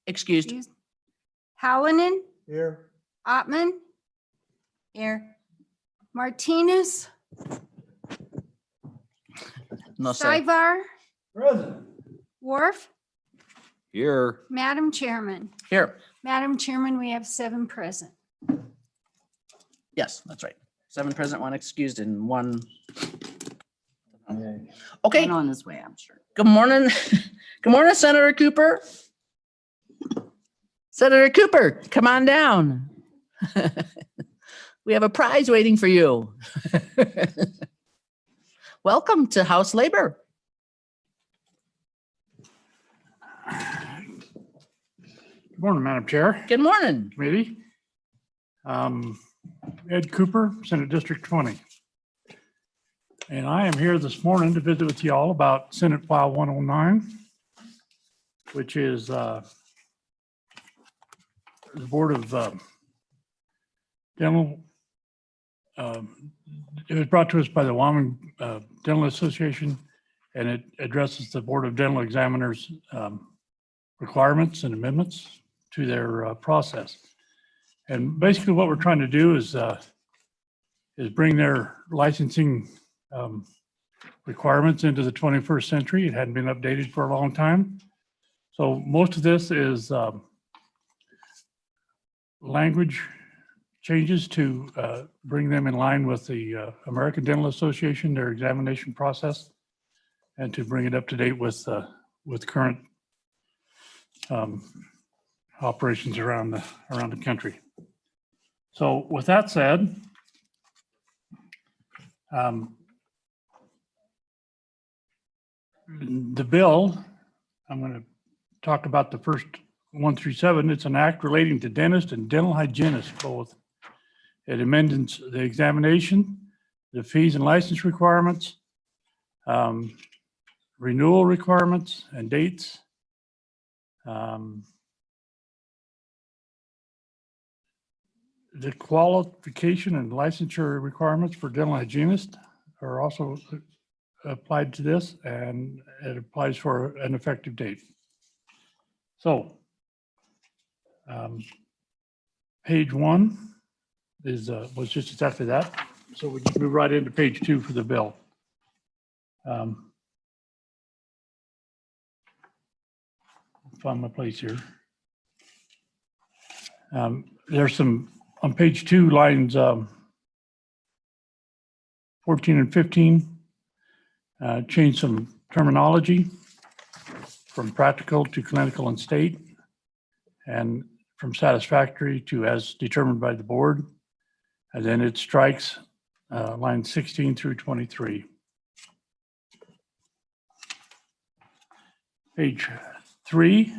Excused. Hallinan, Here. Ottman, Here. Martinez, No say. Savar, Present. Worf, Here. Madam Chairman. Here. Madam Chairman, we have 7 present. Yes, that's right. 7 present, 1 excused, and 1. Okay. And on his way, I'm sure. Good morning. Good morning, Senator Cooper. Senator Cooper, come on down. We have a prize waiting for you. Welcome to House Labor. Good morning, Madam Chair, Good morning. committee. Ed Cooper, Senate District 20. And I am here this morning to visit with you all about Senate File 109, which is the Board of Dental. It was brought to us by the Wyoming Dental Association, and it addresses the Board of Dental Examiners requirements and amendments to their process. And basically what we're trying to do is bring their licensing requirements into the 21st century. It hadn't been updated for a long time. So most of this is language changes to bring them in line with the American Dental Association, their examination process, and to bring it up to date with current operations around the country. So with that said, the bill, I'm going to talk about the first 1 through 7. It's an act relating to dentists and dental hygienists both. It amends the examination, the fees and license requirements, renewal requirements and dates. The qualification and licensure requirements for dental hygienists are also applied to this, and it applies for an effective date. So page 1 is was just exactly that. So we just move right into page 2 for the bill. Find my place here. There's some on page 2, lines 14 and 15. Change some terminology from practical to clinical and state, and from satisfactory to as determined by the board. And then it strikes lines 16 through 23. Page 3.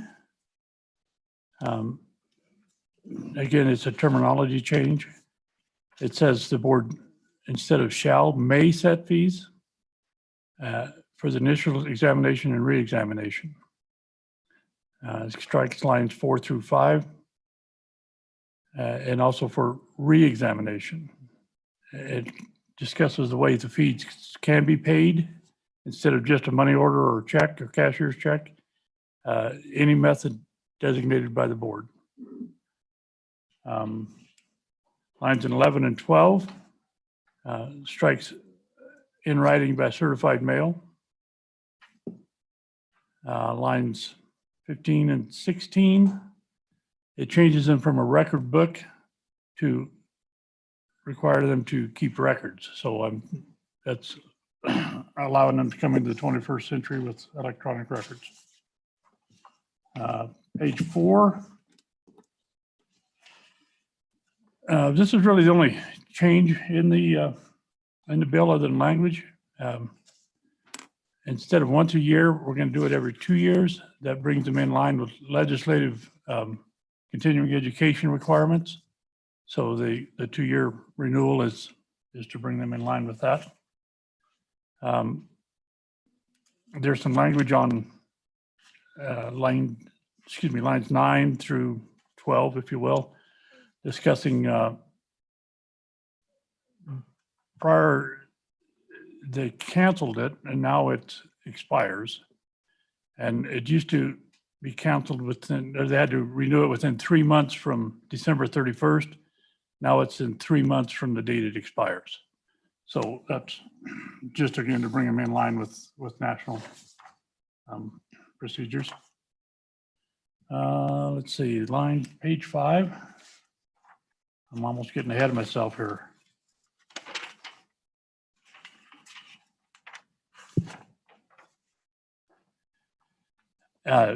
Again, it's a terminology change. It says the board, instead of shall, may set fees for the initial examination and re-examination. It strikes lines 4 through 5. And also for re-examination. It discusses the way the fees can be paid instead of just a money order or check or cashier's check, any method designated by the board. Lines 11 and 12 strikes in writing by certified mail. Lines 15 and 16, it changes them from a record book to require them to keep records. So that's allowing them to come into the 21st century with electronic records. Page 4. This is really the only change in the bill other than language. Instead of once a year, we're going to do it every 2 years. That brings them in line with legislative continuing education requirements. So the 2-year renewal is to bring them in line with that. There's some language on lines 9 through 12, if you will, discussing prior, they canceled it and now it expires. And it used to be canceled within, or they had to renew it within 3 months from December 31st. Now it's in 3 months from the date it expires. So that's just again to bring them in line with national procedures. Let's see, page 5. I'm almost getting ahead of myself here.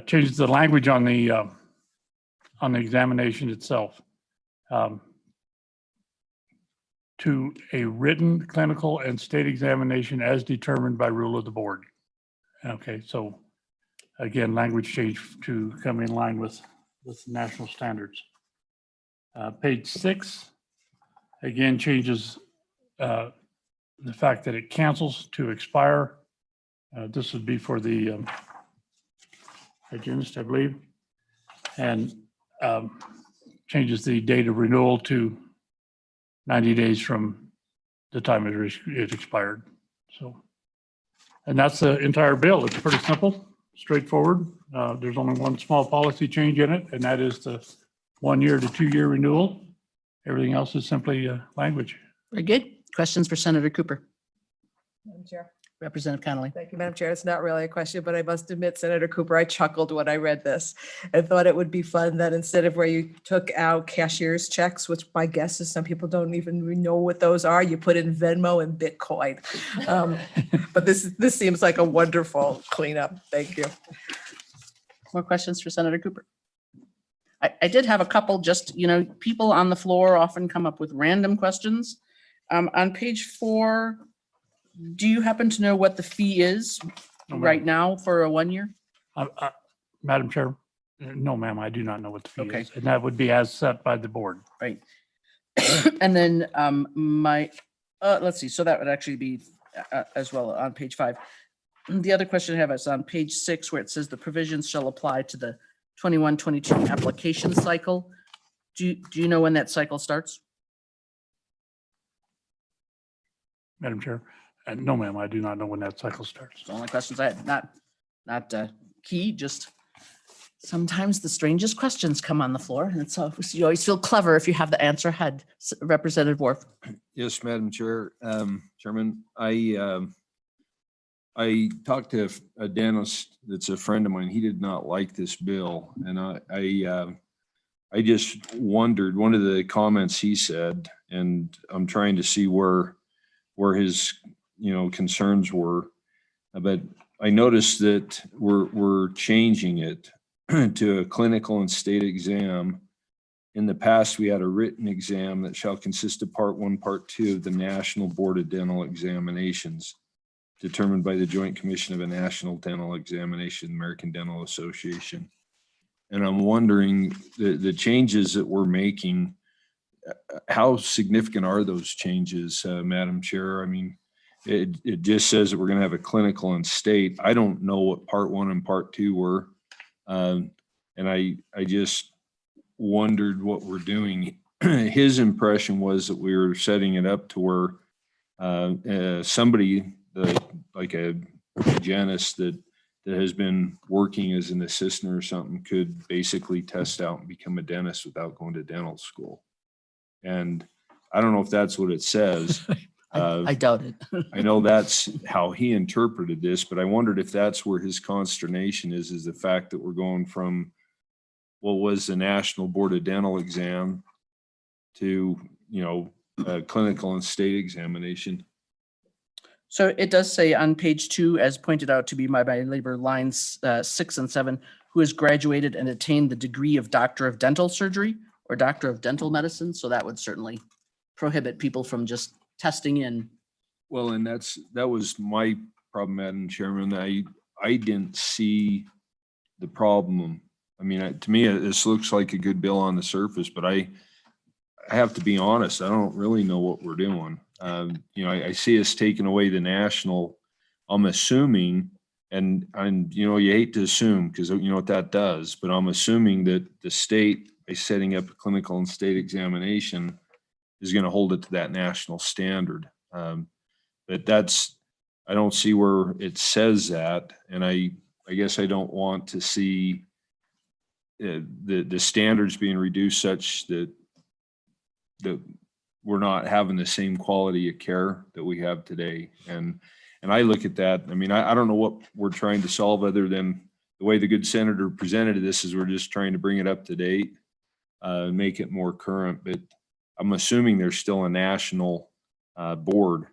Changes the language on the examination itself to a written, clinical, and state examination as determined by rule of the board. Okay, so again, language change to come in line with national standards. Page 6, again, changes the fact that it cancels to expire. This would be for the Hygienist, I believe, and changes the date of renewal to 90 days from the time it expired. So, and that's the entire bill. It's pretty simple, straightforward. There's only one small policy change in it, and that is the 1 year to 2 year renewal. Everything else is simply language. Very good. Questions for Senator Cooper? Madam Chair. Representative Connolly. Thank you, Madam Chair. It's not really a question, but I must admit, Senator Cooper, I chuckled when I read this and thought it would be fun that instead of where you took out cashier's checks, which my guess is some people don't even know what those are, you put in Venmo and Bitcoin. But this seems like a wonderful cleanup. Thank you. More questions for Senator Cooper? I did have a couple, just, people on the floor often come up with random questions. On page 4, do you happen to know what the fee is right now for a 1 year? Madam Chair, no, ma'am, I do not know what the fee Okay. is. And that would be as set by the board. Right. And then let's see, so that would actually be as well on page 5. The other question I have is on page 6, where it says the provisions shall apply to the 21-22 application cycle. Do you know when that cycle starts? Madam Chair, no, ma'am, I do not know when that cycle starts. The only questions I had, not key, just sometimes the strangest questions come on the floor, and it's you always feel clever if you have the answer ahead. Representative Worf. Yes, Madam Chair, Chairman, I talked to a dentist that's a friend of mine. He did not like this bill, and I just wondered, one of the comments he said, and I'm trying to see where his concerns were, but I noticed that we're changing it to a clinical and state exam. In the past, we had a written exam that shall consist of part 1, part 2 of the National Board of Dental Examinations, determined by the Joint Commission of a National Dental Examination, American Dental Association. And I'm wondering, the changes that we're making, how significant are those changes, Madam Chair? I mean, it just says that we're going to have a clinical and state. I don't know what part 1 and part 2 were. And I just wondered what we're doing. His impression was that we were setting it up to where somebody like a hygienist that has been working as an assistant or something could basically test out and become a dentist without going to dental school. And I don't know if that's what it says. I doubt it. I know that's how he interpreted this, but I wondered if that's where his consternation is the fact that we're going from what was the National Board of Dental exam to, a clinical and state examination. So it does say on page 2, as pointed out to be by my labor, lines 6 and 7, who has graduated and attained the degree of Doctor of Dental Surgery or Doctor of Dental Medicine. So that would certainly prohibit people from just testing in. Well, and that was my problem, Madam Chairman. I didn't see the problem. I mean, to me, this looks like a good bill on the surface, but I have to be honest, I don't really know what we're doing. I see us taking away the national, I'm assuming, and you hate to assume because you know what that does, but I'm assuming that the state, by setting up a clinical and state examination, is going to hold it to that national standard. But I don't see where it says that. And I guess I don't want to see the standards being reduced such that we're not having the same quality of care that we have today. And I look at that, I mean, I don't know what we're trying to solve other than the way the good senator presented this is we're just trying to bring it up to date, make it more current, but I'm assuming there's still a national board,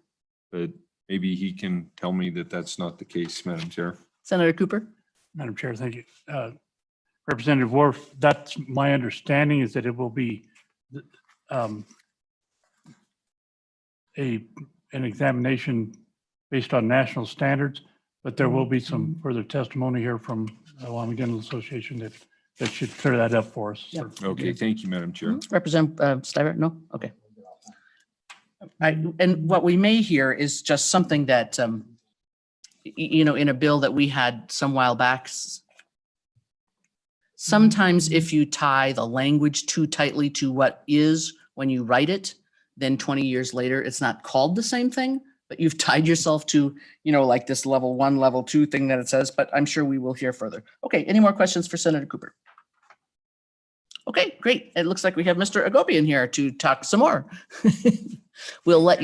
but maybe he can tell me that that's not the case, Madam Chair. Senator Cooper? Madam Chair, thank you. Representative Worf, that's my understanding is that it will be an examination based on national standards, but there will be some further testimony here from the Wyoming Dental Association that should clear that up for us. Yeah. Okay, thank you, Madam Chair. Representative Stiver? No? Okay. And what we may hear is just something that, in a bill that we had some while back. Sometimes if you tie the language too tightly to what is when you write it, then 20 years later, it's not called the same thing, but you've tied yourself to, like this level 1, level 2 thing that it says, but I'm sure we will hear further. Okay, any more questions for Senator Cooper? Okay, great. It looks like we have Mr. Agopian here to talk some more. We'll let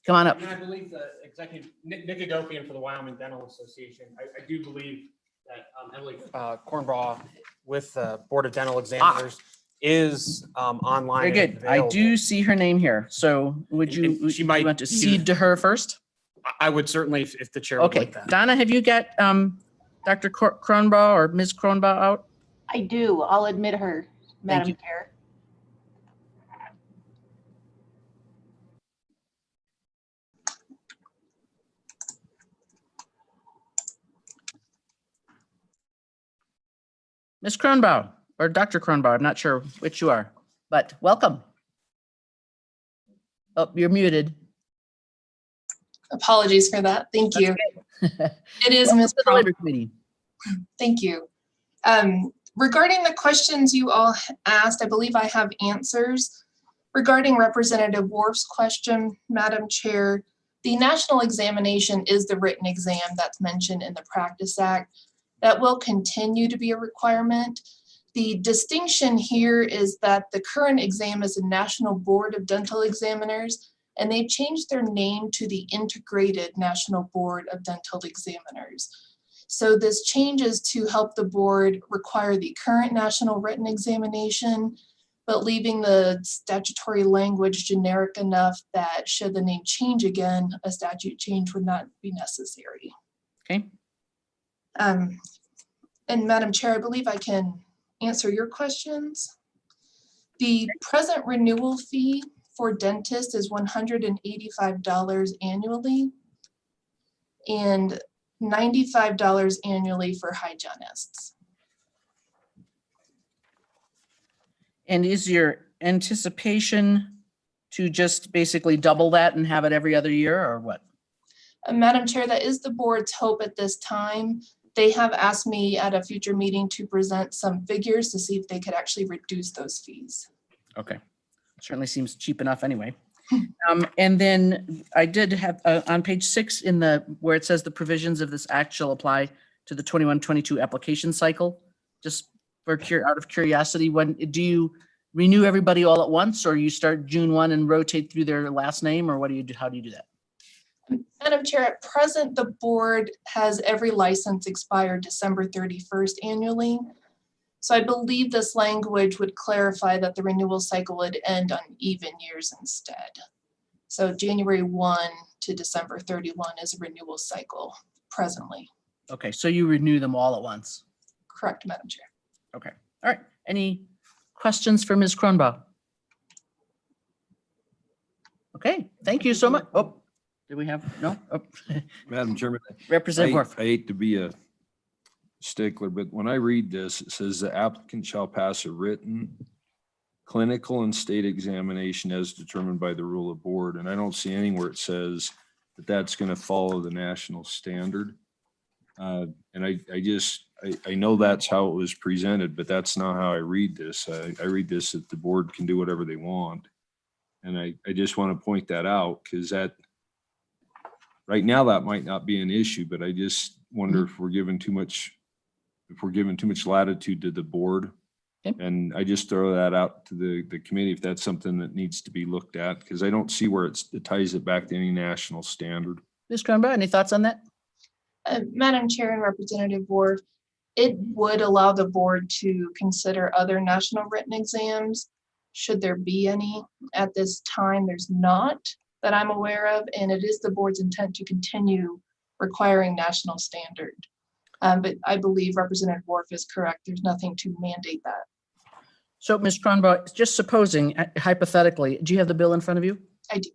come on up. And I believe the executive, Nick Agopian for the Wyoming Dental Association. I do believe that Emily Cornbaugh with the Board of Dental Examiners is online. Very and good. I available. do see her name here. So would you, She might you want to be- cede to her first? I would certainly, if the chair would Okay, like that. Donna, have you got Dr. Kronbaugh or Ms. Kronbaugh out? I do. I'll admit her, Madam you. Chair. Ms. Kronbaugh or Dr. Kronbaugh, I'm not sure which you are, but welcome. Oh, you're muted. Apologies for that. Thank you. That's It is Welcome Ms. to the Crom. Labor Committee. Thank you. Regarding the questions you all asked, I believe I have answers. Regarding Representative Worf's question, Madam Chair, the national examination is the written exam that's mentioned in the Practice Act. That will continue to be a requirement. The distinction here is that the current exam is the National Board of Dental Examiners, and they've changed their name to the Integrated National Board of Dental Examiners. So this change is to help the board require the current national written examination, but leaving the statutory language generic enough that should the name change again, a statute change would not be necessary. Okay, And Madam Chair, I believe I can answer your questions. The present renewal fee for dentists is $185 annually and $95 annually for hygienists. and is your anticipation to just basically double that and have it every other year or what? Madam Chair, that is the board's hope at this time. They have asked me at a future meeting to present some figures to see if they could actually reduce those fees. Okay, certainly seems cheap enough anyway. And then I did have on page 6 where it says the provisions of this act shall apply to the 21-22 application cycle. Just out of curiosity, when do you renew everybody all at once, or you start June 1 and rotate through their last name, or what do you do? How do you do that? Madam Chair, at present, the board has every license expire December 31st annually. So I believe this language would clarify that the renewal cycle would end on even years instead. So January 1 to December 31 is a renewal cycle presently. Okay, so you renew them all at once. Correct, Madam Chair. Okay, all right. Any questions for Ms. Kronbaugh? Okay, thank you so much. Oh, do we have, no? Oh, Madam Chairman, Representative Worf. I hate to be a stickler, but when I read this, it says the applicant shall pass a written clinical and state examination as determined by the rule of board. And I don't see anywhere it says that that's going to follow the national standard. And I know that's how it was presented, but that's not how I read this. I read this that the board can do whatever they want. And I just want to point that out because right now that might not be an issue, but I just wonder if we're giving too much latitude to the board Okay. And I just throw that out to the committee if that's something that needs to be looked at, because I don't see where it ties it back to any national standard. Ms. Cronbach, any thoughts on that? Madam Chair and Representative Ward, it would allow the board to consider other national written exams, should there be any. At this time, there's not that I'm aware of, and it is the board's intent to continue requiring national standard. But I believe Representative Worf is correct. There's nothing to mandate that. So, Ms. Cronbach, just supposing hypothetically, do you have the bill in front of you? I do.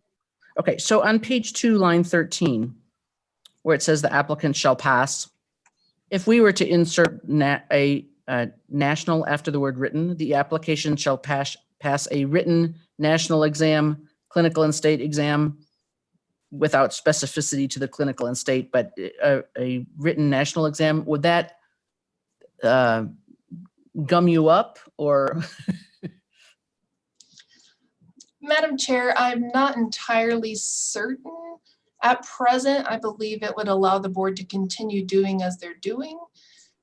Okay, so on page 2, line 13, where it says the applicant shall pass, if we were to insert a national after the word written, the application shall pass a written national exam, clinical and state exam, without specificity to the clinical and state, but a written national exam, would that gum you up or? Madam Chair, I'm not entirely certain. At present, I believe it would allow the board to continue doing as they're doing.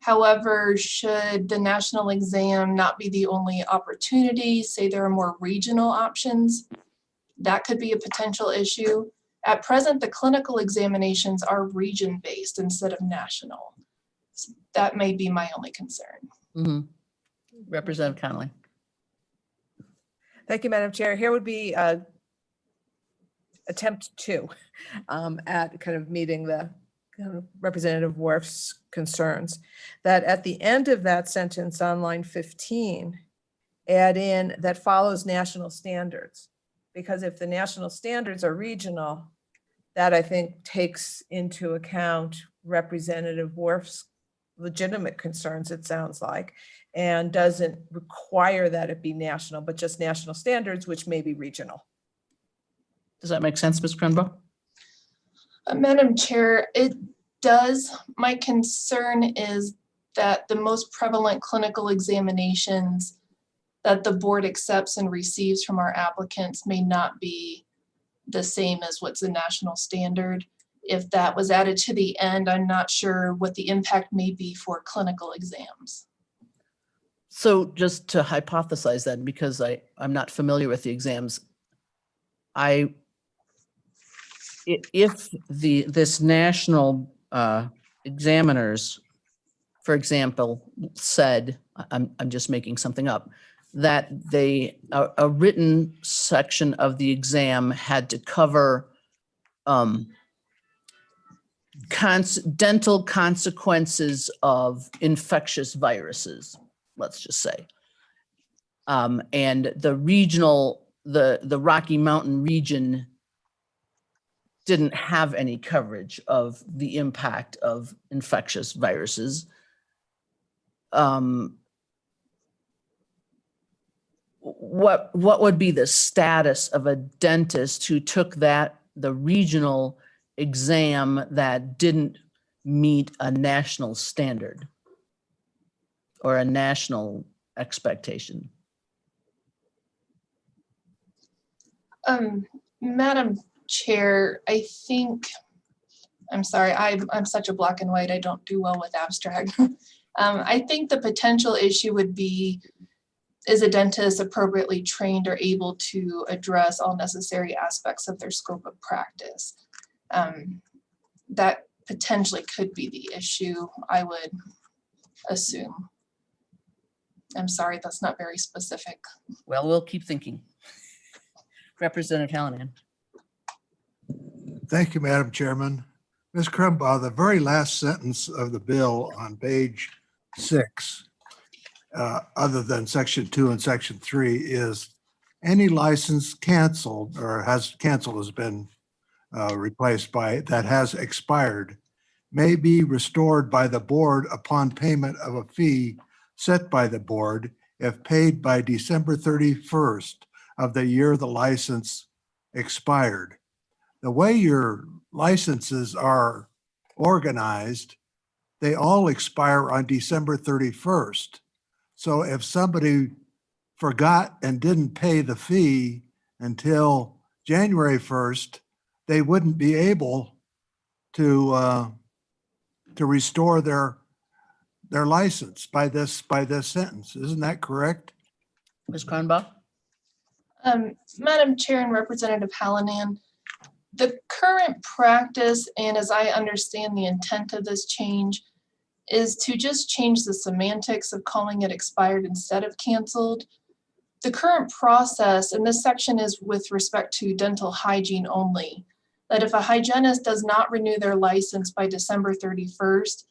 However, should the national exam not be the only opportunity, say there are more regional options, that could be a potential issue. At present, the clinical examinations are region-based instead of national. So that may be my only concern. Mhm. Representative Connolly. Thank you, Madam Chair. Here would be attempt 2 at kind of meeting the Representative Worf's concerns. That at the end of that sentence on line 15, add in that follows national standards. Because if the national standards are regional, that I think takes into account Representative Worf's legitimate concerns, it sounds like, and doesn't require that it be national, but just national standards, which may be regional. Does that make sense, Ms. Cronbach? Madam Chair, it does. My concern is that the most prevalent clinical examinations that the board accepts and receives from our applicants may not be the same as what's the national standard. If that was added to the end, I'm not sure what the impact may be for clinical exams. So just to hypothesize that, because I'm not familiar with the exams, if this national examiners, for example, said, I'm just making something up, that a written section of the exam had to cover dental consequences of infectious viruses, let's just say. And the Rocky Mountain region didn't have any coverage of the impact of infectious viruses. What would be the status of a dentist who took the regional exam that didn't meet a national standard or a national expectation? Madam Chair, I think, I'm sorry, I'm such a black and white, I don't do well with abstract. I think the potential issue would be, is a dentist appropriately trained or able to address all necessary aspects of their scope of practice? That potentially could be the issue, I would assume. I'm sorry, that's not very specific. Well, we'll keep thinking. Representative Hallinan. Thank you, Madam Chairman. Ms. Cronbach, the very last sentence of the bill on page 6, other than section 2 and section 3, is any license canceled or has been replaced by that has expired may be restored by the board upon payment of a fee set by the board if paid by December 31st of the year the license expired. The way your licenses are organized, they all expire on December 31st. So if somebody forgot and didn't pay the fee until January 1st, they wouldn't be able to restore their license by this sentence. Isn't that correct? Ms. Cronbaugh? Madam Chair and Representative Hallinan, the current practice, and as I understand the intent of this change, is to just change the semantics of calling it expired instead of canceled. The current process, and this section is with respect to dental hygiene only, that if a hygienist does not renew their license by December 31st,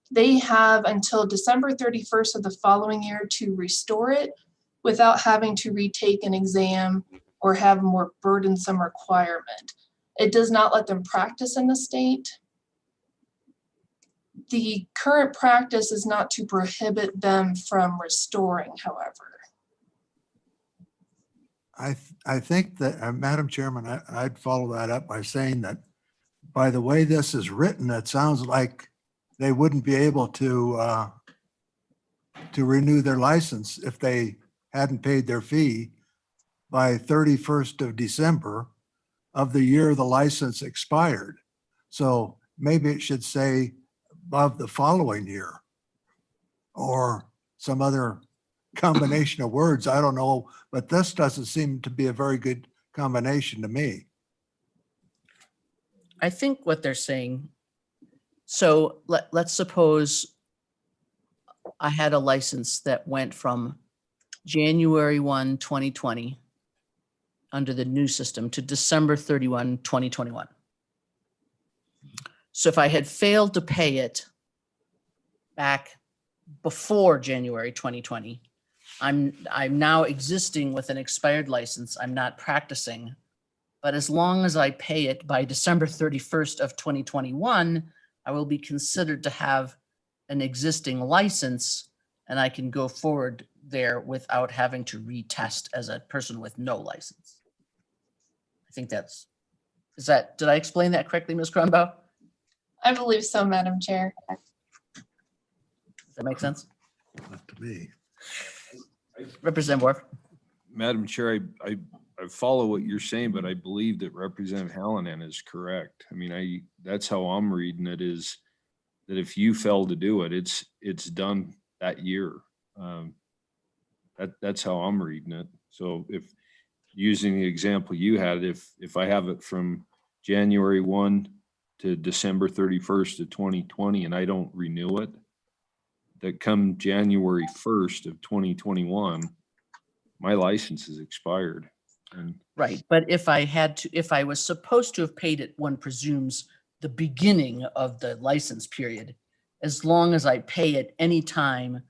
they have until December 31st of the following year to restore it without having to retake an exam or have a more burdensome requirement. It does not let them practice in the state. The current practice is not to prohibit them from restoring, however. I think that, Madam Chairman, I'd follow that up by saying that by the way this is written, it sounds like they wouldn't be able to renew their license if they hadn't paid their fee by 31st of December of the year the license expired. So maybe it should say of the following year or some other combination of words. I don't know, but this doesn't seem to be a very good combination to me. I think what they're saying, so let's suppose I had a license that went from January 1, 2020 under the new system to December 31, 2021. So if I had failed to pay it back before January 2020, I'm now existing with an expired license. I'm not practicing, but as long as I pay it by December 31st of 2021, I will be considered to have an existing license and I can go forward there without having to retest as a person with no license. I think did I explain that correctly, Ms. Cronbaugh? I believe so, Madam Chair. Does that make sense? Not to me. Representative Worf? Madam Chair, I follow what you're saying, but I believe that Representative Hallinan is correct. I mean, that's how I'm reading it, is that if you fail to do it, it's done that year. That's how I'm reading it. So if using the example you had, if I have it from January 1 to December 31st of 2020 and I don't renew it, that come January 1st of 2021, my license is expired. And Right, but if I was supposed to have paid it, one presumes the beginning of the license period, as long as I pay it any time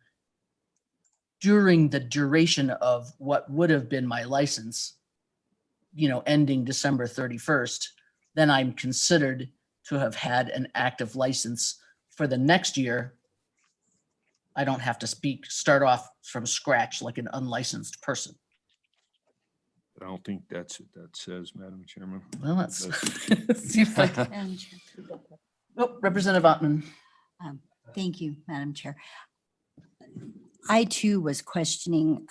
during the duration of what would have been my license, ending December 31st, then I'm considered to have had an active license for the next year. I don't have to start off from scratch like an unlicensed person. I don't think that's what that says, Madam Chairman. Well, let's see if I can. Madam Chair. Oh, Representative Ottman. Thank you, Madam Chair. I too was questioning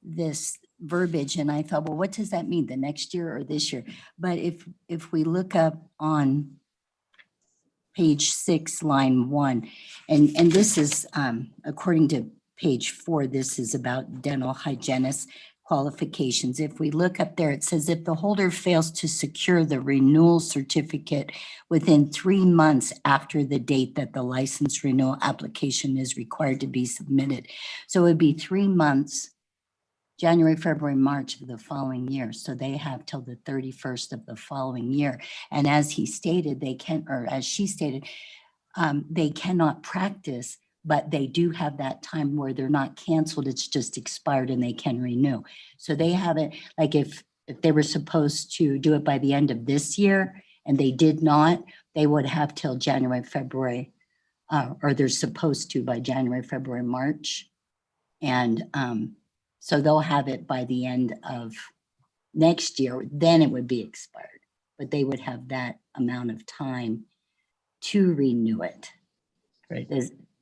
this verbiage and I thought, well, what does that mean? The next year or this year? But if we look up on page 6, line 1, and this is according to page 4, this is about dental hygienist qualifications. If we look up there, it says if the holder fails to secure the renewal certificate within 3 months after the date that the license renewal application is required to be submitted. So it would be 3 months, January, February, March of the following year. So they have till the 31st of the following year. And as he stated, as she stated, they cannot practice, but they do have that time where they're not canceled. It's just expired and they can renew. So they haven't, like if they were supposed to do it by the end of this year and they did not, they would have till January, February, or they're supposed to by January, February, March. And so they'll have it by the end of next year, then it would be expired, but they would have that amount of time to renew it. Right.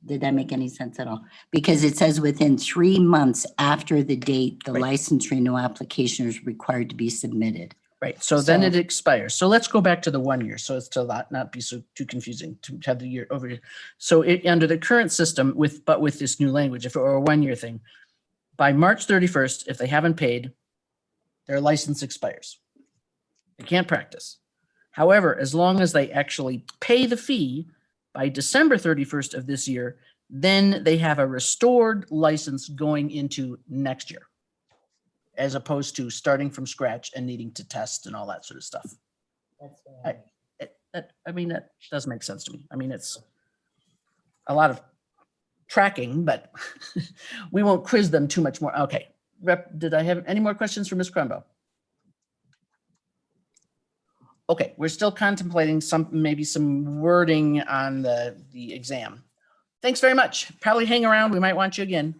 Did that make any sense at all? Because it says within 3 months after the date the Right. license renewal application is required to be submitted. Right, so then So- it expires. So let's go back to the 1 year, so it's to not be so too confusing to have the year over. So it, under the current system but with this new language, if it were a 1 year thing, by March 31st, if they haven't paid, their license expires. They can't practice. However, as long as they actually pay the fee by December 31st of this year, then they have a restored license going into next year, as opposed to starting from scratch and needing to test and all that sort of stuff. I mean, that does make sense to me. I mean, it's a lot of tracking, but we won't quiz them too much more. Okay. Did I have any more questions for Ms. Crumbo? Okay, we're still contemplating maybe some wording on the exam. Thanks very much. Probably hang around. We might want you again.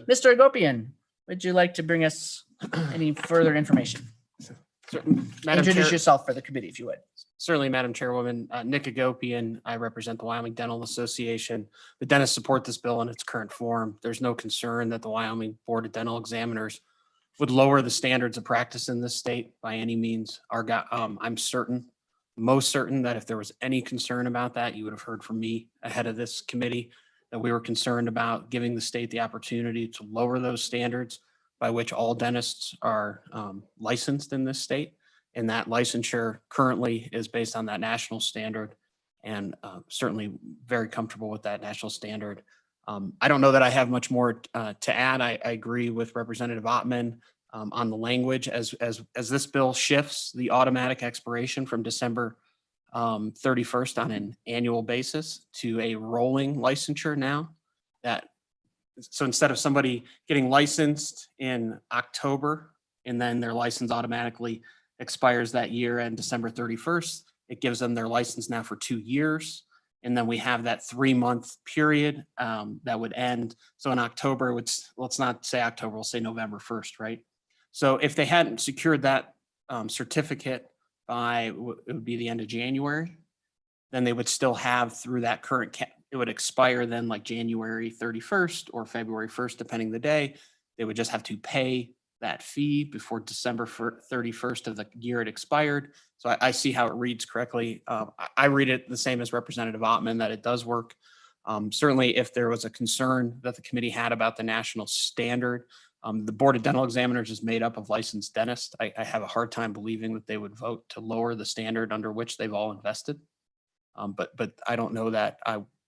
Mr. Agopian, would you like to bring us any further information? Madam Introduce Chair, yourself for the committee, if you would. certainly, Madam Chairwoman, Nick Agopian, I represent the Wyoming Dental Association. The dentists support this bill in its current form. There's no concern that the Wyoming Board of Dental Examiners would lower the standards of practice in this state by any means. I'm most certain that if there was any concern about that, you would have heard from me ahead of this committee, that we were concerned about giving the state the opportunity to lower those standards by which all dentists are licensed in this state. And that licensure currently is based on that national standard, and certainly very comfortable with that national standard. I don't know that I have much more to add. I agree with Representative Ottman on the language as this bill shifts the automatic expiration from December 31st on an annual basis to a rolling licensure now. So instead of somebody getting licensed in October and then their license automatically expires that year and December 31st, it gives them their license now for 2 years. And then we have that 3-month period that would end. So in October, let's not say October, we'll say November 1st, right? So if they hadn't secured that certificate by, it would be the end of January, then they would still have through that current, it would expire then like January 31st or February 1st, depending the day. They would just have to pay that fee before December 31st of the year it expired. So I see how it reads correctly. I read it the same as Representative Ottman, that it does work. Certainly, if there was a concern that the committee had about the national standard, the Board of Dental Examiners is made up of licensed dentists. I have a hard time believing that they would vote to lower the standard under which they've all invested. But I don't know that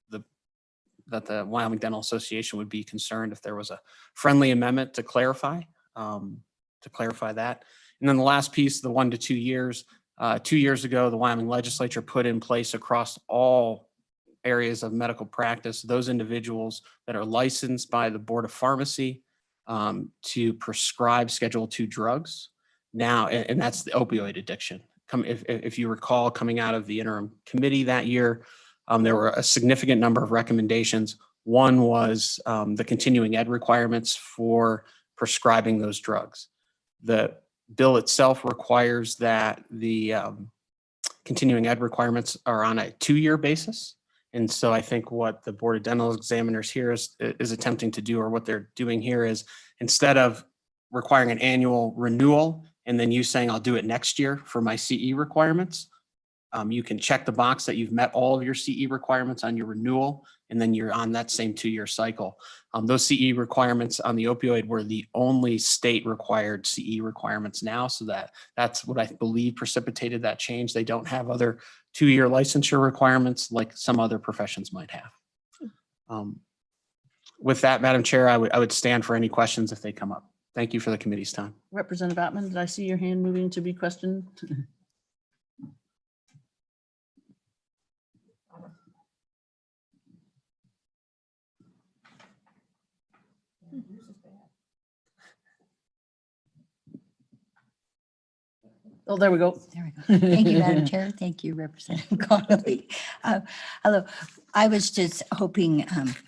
the Wyoming Dental Association would be concerned if there was a friendly amendment to clarify that. And then the last piece, the 1 to 2 years. 2 years ago, the Wyoming legislature put in place across all areas of medical practice those individuals that are licensed by the Board of Pharmacy to prescribe Schedule II drugs. Now, and that's the opioid addiction. If you recall, coming out of the interim committee that year, there were a significant number of recommendations. One was the continuing ed requirements for prescribing those drugs. The bill itself requires that the continuing ed requirements are on a 2-year basis. And so I think what the Board of Dental Examiners here is attempting to do, or what they're doing here, is instead of requiring an annual renewal and then you saying, I'll do it next year for my CE requirements, you can check the box that you've met all of your CE requirements on your renewal, and then you're on that same 2-year cycle. Those CE requirements on the opioid were the only state required CE requirements now. So that's what I believe precipitated that change. They don't have other 2-year licensure requirements like some other professions might have. With that, Madam Chair, I would stand for any questions if they come up. Thank you for the committee's time. Representative Ottman, did I see your hand moving to be questioned? Oh, there we go. There we go. Thank you, Madam Chair. Thank you, Representative Connolly. Hello. I was just hoping,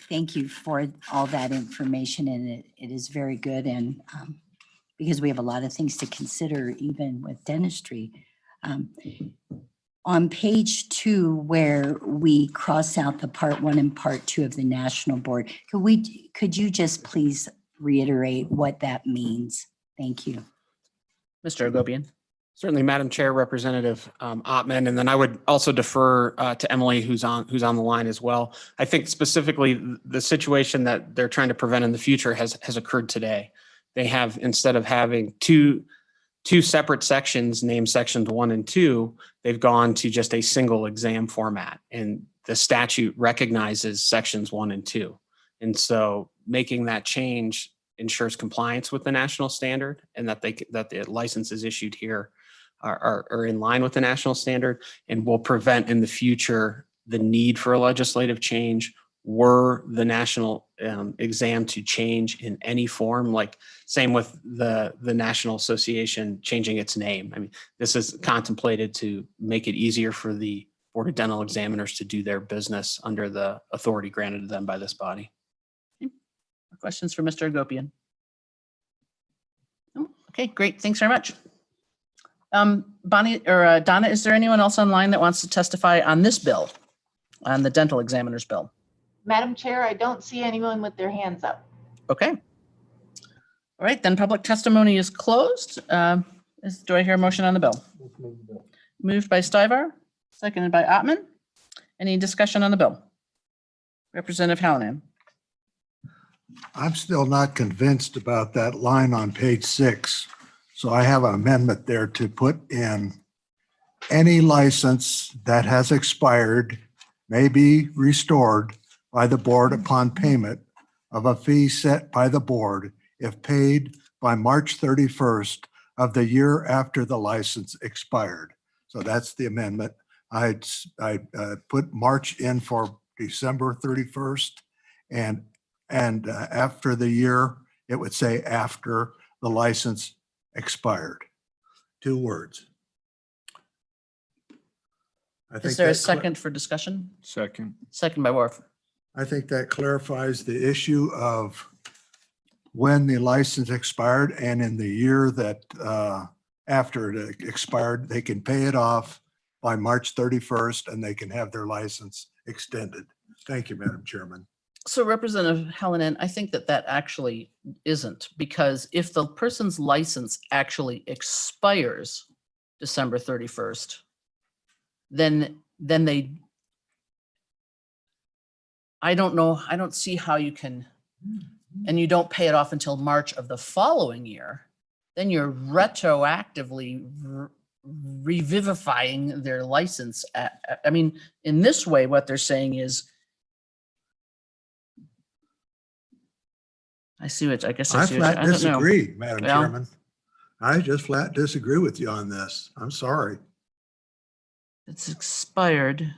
thank you for all that information, and it is very good. And because we have a lot of things to consider, even with dentistry. On page 2, where we cross out the part 1 and part 2 of the National Board, could you just please reiterate what that means? Thank you. Mr. Agopian. Certainly, Madam Chair, Representative Ottman, and then I would also defer to Emily, who's on the line as well. I think specifically the situation that they're trying to prevent in the future has occurred today. They have, instead of having two separate sections named sections 1 and 2, they've gone to just a single exam format, and the statute recognizes sections 1 and 2. And so making that change ensures compliance with the national standard, and that the licenses issued here are in line with the national standard, and will prevent in the future the need for a legislative change were the national exam to change in any form, like same with the National Association changing its name. I mean, this is contemplated to make it easier for the Board of Dental Examiners to do their business under the authority granted to them by this body. Questions for Mr. Agopian? No? Okay, great. Thanks very much. Bonnie or Donna, is there anyone else online that wants to testify on this bill, on the dental examiner's bill? Madam Chair, I don't see anyone with their hands up. Okay. All right, then public testimony is closed. Do I hear a motion on the bill? Moved by Stivar, seconded by Ottman. Any discussion on the bill? Representative Hallinan. I'm still not convinced about that line on page 6. So I have an amendment there to put in any license that has expired may be restored by the board upon payment of a fee set by the board if paid by March 31st of the year after the license expired. So that's the amendment. I put March in for December 31st, and after the year, it would say after the license expired. 2 words. I Is think there a that second for discussion? Second. Second by Worf. I think that clarifies the issue of when the license expired, and in the year that after it expired, they can pay it off by March 31st and they can have their license extended. Thank you, Madam Chairman. So Representative Hallinan, I think that actually isn't, because if the person's license actually expires December 31st, then they, I don't know, I don't see how you can, and you don't pay it off until March of the following year, then you're retroactively revivifying their license. I mean, in this way, what they're saying is, I see what, I guess I I see what, flat I don't know. disagree, Madam Well- Chairman. I just flat disagree with you on this. I'm sorry. It's expired.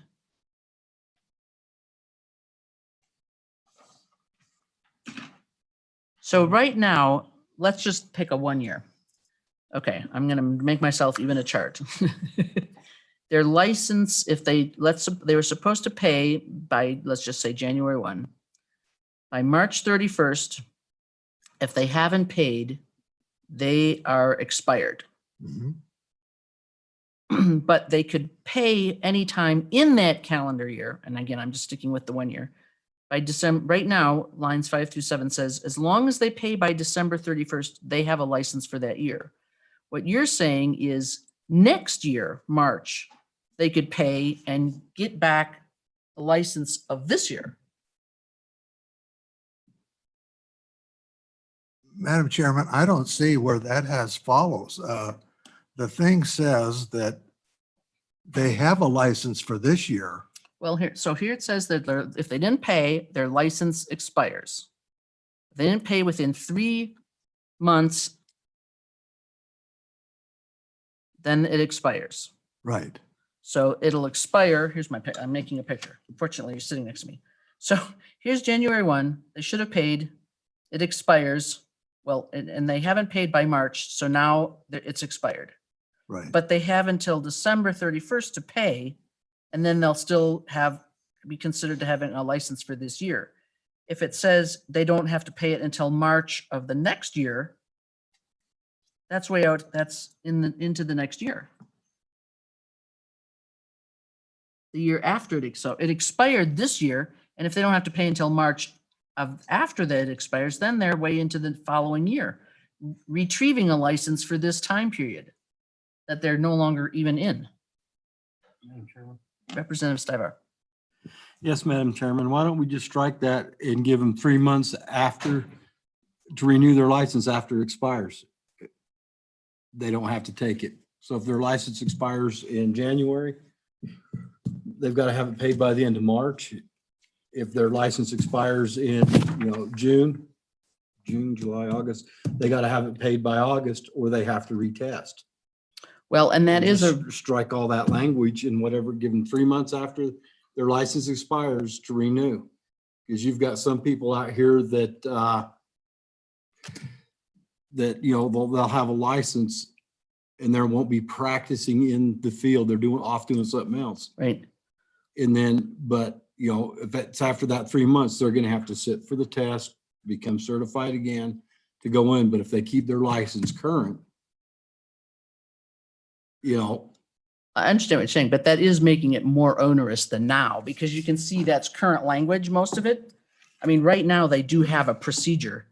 So right now, let's just pick a 1 year. Okay, I'm gonna make myself even a chart. Their license, if they, they were supposed to pay by, let's just say January 1. By March 31st, if they haven't paid, they are expired. Mhm. But they could pay anytime in that calendar year. And again, I'm just sticking with the 1 year. By December, right now, lines 5 through 7 says, as long as they pay by December 31st, they have a license for that year. What you're saying is next year, March, they could pay and get back the license of this year. Madam Chairman, I don't see where that has follows. The thing says that they have a license for this year. Well, here it says that if they didn't pay, their license expires. If they didn't pay within 3 months, then it expires. Right. So it'll expire. Here's my, I'm making a picture. Fortunately, you're sitting next to me. So here's January 1. They should have paid. It expires. Well, and they haven't paid by March. So now it's expired. Right. But they have until December 31st to pay. And then they'll still be considered to having a license for this year. If it says they don't have to pay it until March of the next year, that's way out, that's into the next year. The year after it, so it expired this year, and if they don't have to pay until March of after that it expires, then they're way into the following year, retrieving a license for this time period. that they're no longer even in. Madam Chairman. Representative Stivar. Yes, Madam Chairman, why don't we just strike that and give them 3 months after to renew their license after it expires? They don't have to take it. So if their license expires in January, they've got to have it paid by the end of March. If their license expires in, June, July, August, they got to have it paid by August or they have to retest. Well, and that is a, Just strike all that language and whatever, give them 3 months after their license expires to renew. Because you've got some people out here that, they'll have a license and they won't be practicing in the field. They're off doing something else. right. And then, but, if it's after that 3 months, they're going to have to sit for the test, become certified again to go in. But if they keep their license current, I understand what you're saying, but that is making it more onerous than now because you can see that's current language, most of it. I mean, right now they do have a procedure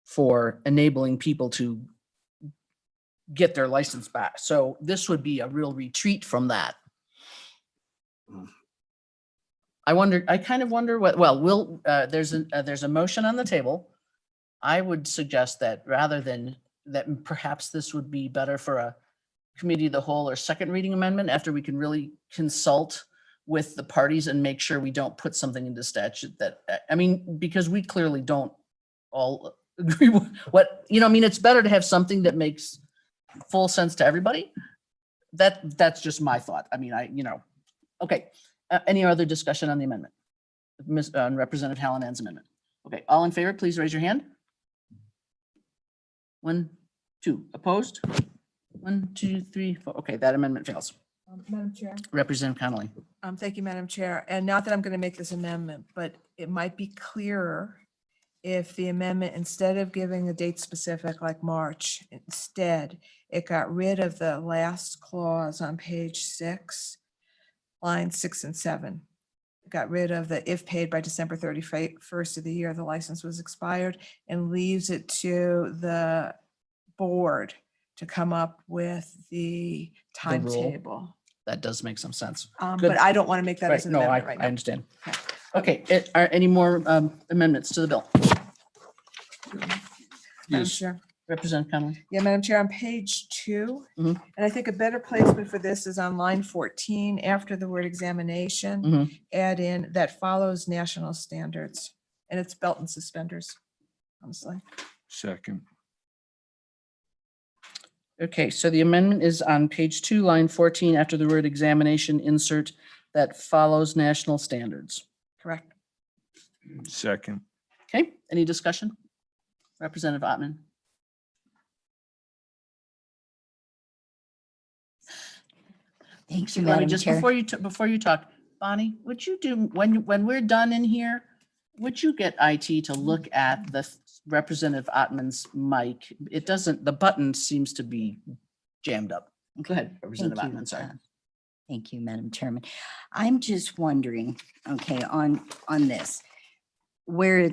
for enabling people to get their license back. So this would be a real retreat from that. I kind of wonder there's a motion on the table. I would suggest that rather than that, perhaps this would be better for a committee of the whole or second reading amendment after we can really consult with the parties and make sure we don't put something into statute that, because we clearly don't all agree with it's better to have something that makes full sense to everybody. That's just my thought. Okay. Any other discussion on the amendment? On Representative Hallinan's amendment? Okay, all in favor, please raise your hand. 1, 2, opposed? 1, 2, 3, 4. Okay, that amendment fails. Madam Chair. Representative Connolly. Thank you, Madam Chair. And not that I'm going to make this amendment, but it might be clearer if the amendment, instead of giving a date specific like March, instead, it got rid of the last clause on page 6, lines 6 and 7. Got rid of the if paid by December 31st of the year, the license was expired, and leaves it to the board to come up with the rule. timetable. That does make some sense. Good. But I don't want to make that as Right, an no, amendment I right now. understand. Okay, are any more amendments to the bill? Madam Yes. Chair. Representative Connolly. Yeah, Madam Chair, on page 2, Mhm. and I think a better placement for this is on line 14, after the word examination, Mhm. add in that follows national standards, and it's belt and suspenders, honestly. Second. Okay, so the amendment is on page 2, line 14, after the word examination, insert that follows national standards. Correct. Second. Okay, any discussion? Representative Ottman. Thank you, Let me Madam just, Chair. before you talk, Bonnie, would you do, when we're done in here, would you get IT to look at the Representative Ottman's mic? It doesn't, the button seems to be jammed up. Go ahead, Representative Thank you. Ottman, sorry. Thank you, Madam Chairman. I'm just wondering, okay, on this, where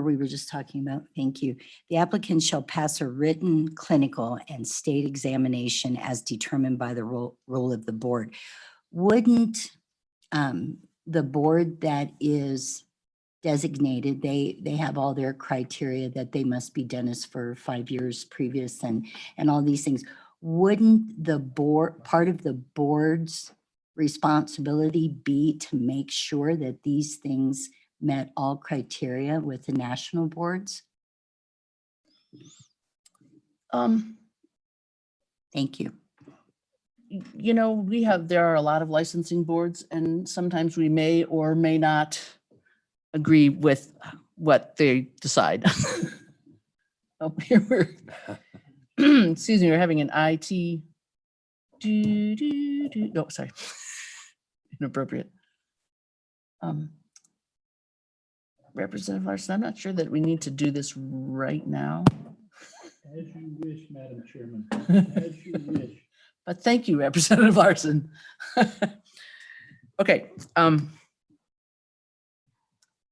we were just talking about, thank you. The applicant shall pass a written, clinical, and state examination as determined by the role of the board. Wouldn't the board that is designated, they have all their criteria that they must be dentists for 5 years previous and all these things. Wouldn't the board, part of the board's responsibility be to make sure that these things met all criteria with the national boards? Thank you. There are a lot of licensing boards and sometimes we may or may not agree with what they decide. Oh, here excuse me, we're having an IT. No, sorry. Inappropriate. Representative Larson, I'm not sure that we need to do this right now. As you wish, Madam Chairman, as you wish. But thank you, Representative Larson. Okay.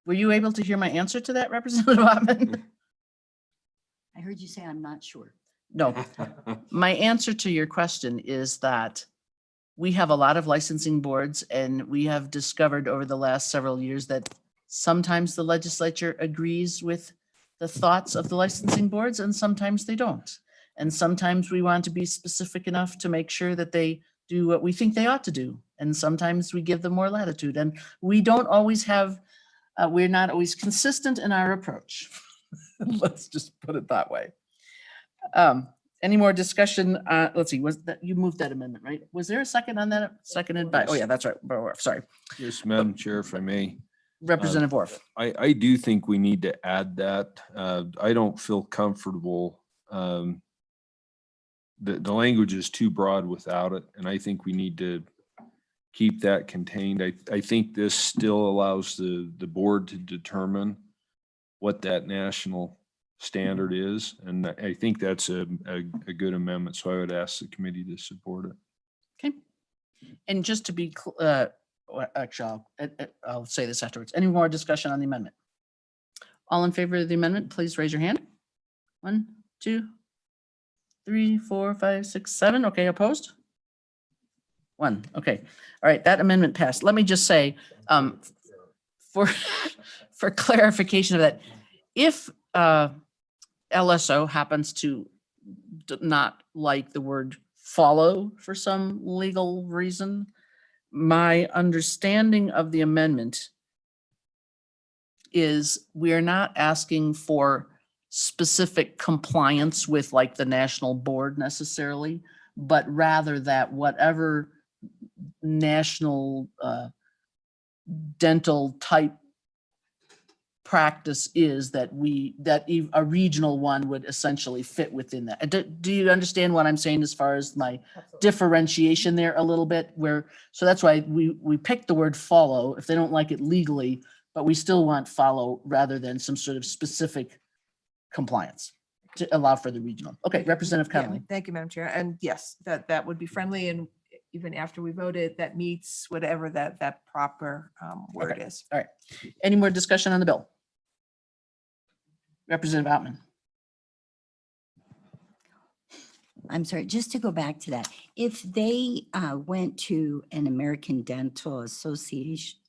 Were you able to hear my answer to that, Representative Ottman? I heard you say I'm not sure. No, my answer to your question is that we have a lot of licensing boards, and we have discovered over the last several years that sometimes the legislature agrees with the thoughts of the licensing boards and sometimes they don't. And sometimes we want to be specific enough to make sure that they do what we think they ought to do. And sometimes we give them more latitude, and we don't always have, we're not always consistent in our approach. Let's just put it that way. Any more discussion? Let's see, was that, you moved that amendment, right? Was there a second on that? Seconded by, oh yeah, that's right. Sorry, Yes, Madam Chair, if I may. Representative Worf. I do think we need to add that. I don't feel comfortable. The language is too broad without it, and I think we need to keep that contained. I think this still allows the board to determine what that national standard is, and I think that's a good amendment, so I would ask the committee to support it. Okay. And just to be, actually, I'll say this afterwards. Any more discussion on the amendment? All in favor of the amendment, please raise your hand. 1, 2, 3, 4, 5, 6, 7. Okay, opposed? 1. Okay. All right, that amendment passed. Let me just say, for clarification of that, if LSO happens to not like the word follow for some legal reason, my understanding of the amendment is we're not asking for specific compliance with like the national board necessarily, but rather that whatever national dental type practice is that a regional one would essentially fit within that. Do you understand what I'm saying as far as my differentiation there a little bit? So that's why we picked the word follow if they don't like it legally, but we still want follow rather than some sort of specific compliance to allow for the regional. Okay, Representative Yeah, Connolly. thank you, Madam Chair. And yes, that would be friendly, and even after we voted, that meets whatever that proper word Okay. is. All right. Any more discussion on the bill? Representative Outman. I'm sorry, just to go back to that, if they went to an American Dental Association,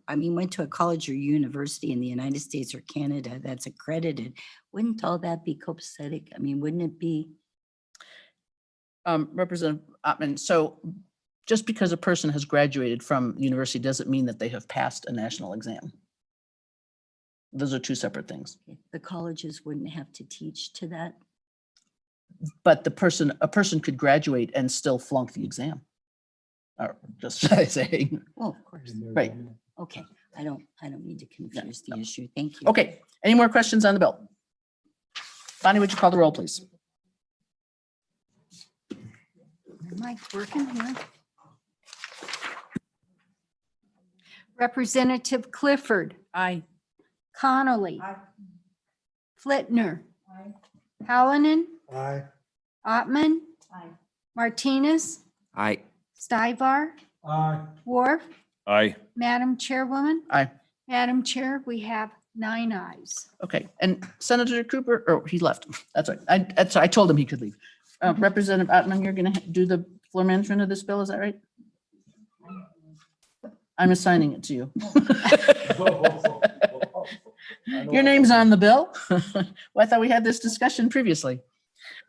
went to a college or university in the United States or Canada that's accredited, wouldn't all that be copacetic? Wouldn't it be? Representative Ottman, so just because a person has graduated from university doesn't mean that they have passed a national exam. Those are two separate things. The colleges wouldn't have to teach to that? But a person could graduate and still flunk the exam. Or just saying, Well, of course. right. Okay, I don't need to confuse the issue. Thank you. Okay, any more questions on the bill? Bonnie, would you call the roll, please? Am I working here? Representative Clifford. Aye. Connolly. Flitner. Hallinan. Aye. Ottman. Martinez. Aye. Stivar. Aye. Worf. Aye. Madam Chairwoman. Aye. Madam Chair, we have 9 ayes. Okay, and Senator Cooper, oh, he left. That's right. I told him he could leave. Representative Ottman, you're gonna do the floor management of this bill, is that right? I'm assigning it to you. Your name's on the bill. Well, I thought we had this discussion previously.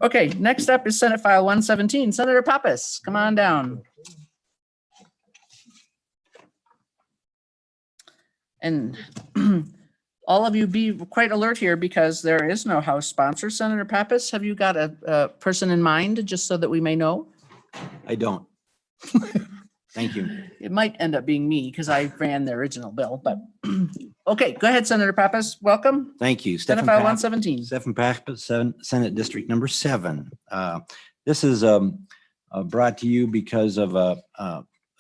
Okay, next up is Senate File 117. Senator Pappas, come on down. And all of you be quite alert here because there is no House sponsor. Senator Pappas, have you got a person in mind just so that we may know? I don't. Thank you. It might end up being me because I ran the original bill, but okay, go ahead, Senator Pappas. Welcome. Thank you. Senate File 117. Stephen Pappas, Senate District Number 7. This is brought to you because of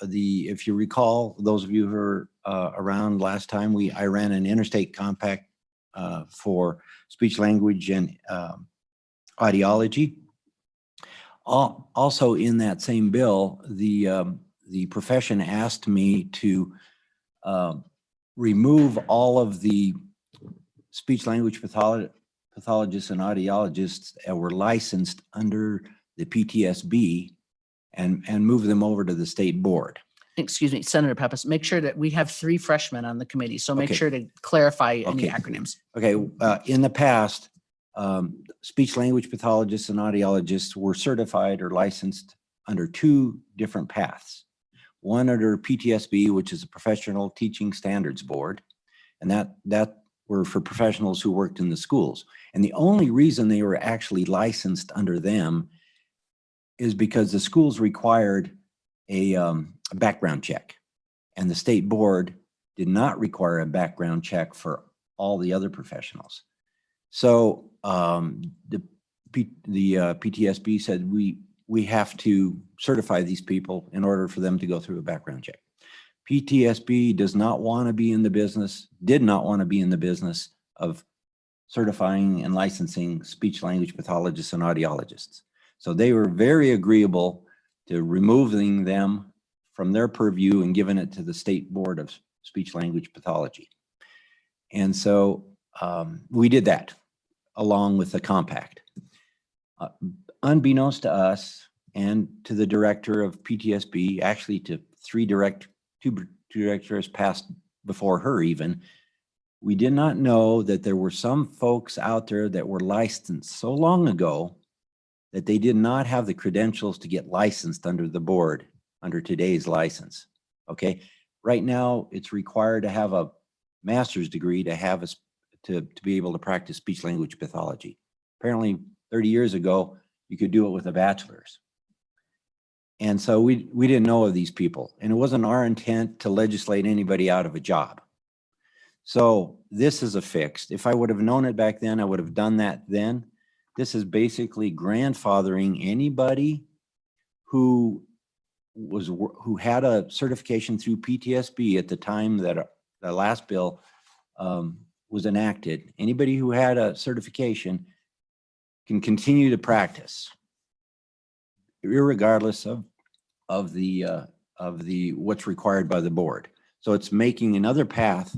if you recall, those of you who were around last time, I ran an interstate compact for speech, language, and audiology. Also in that same bill, the profession asked me to remove all of the speech language pathologists and audiologists that were licensed under the PTSB and move them over to the state board. Excuse me, Senator Pappas, make sure that we have 3 freshmen on the committee, so make Okay. sure to clarify any Okay. acronyms. Okay, in the past, speech language pathologists and audiologists were certified or licensed under 2 different paths. One under PTSB, which is a Professional Teaching Standards Board, and that were for professionals who worked in the schools. And the only reason they were actually licensed under them is because the schools required a background check, and the state board did not require a background check for all the other professionals. So the PTSB said we have to certify these people in order for them to go through a background check. PTSB does not want to be in the business, did not want to be in the business of certifying and licensing speech language pathologists and audiologists. So they were very agreeable to removing them from their purview and giving it to the State Board of Speech Language Pathology. And so we did that along with the compact. Unbeknownst to us and to the director of PTSB, actually to two directors passed before her even, we did not know that there were some folks out there that were licensed so long ago that they did not have the credentials to get licensed under the board, under today's license, okay? Right now, it's required to have a master's degree to have to be able to practice speech language pathology. Apparently, 30 years ago, you could do it with a bachelor's. And so we didn't know of these people, and it wasn't our intent to legislate anybody out of a job. So this is a fix. If I would have known it back then, I would have done that then. This is basically grandfathering anybody who had a certification through PTSB at the time that the last bill was enacted. Anybody who had a certification can continue to practice, irregardless of the what's required by the board. So it's making another path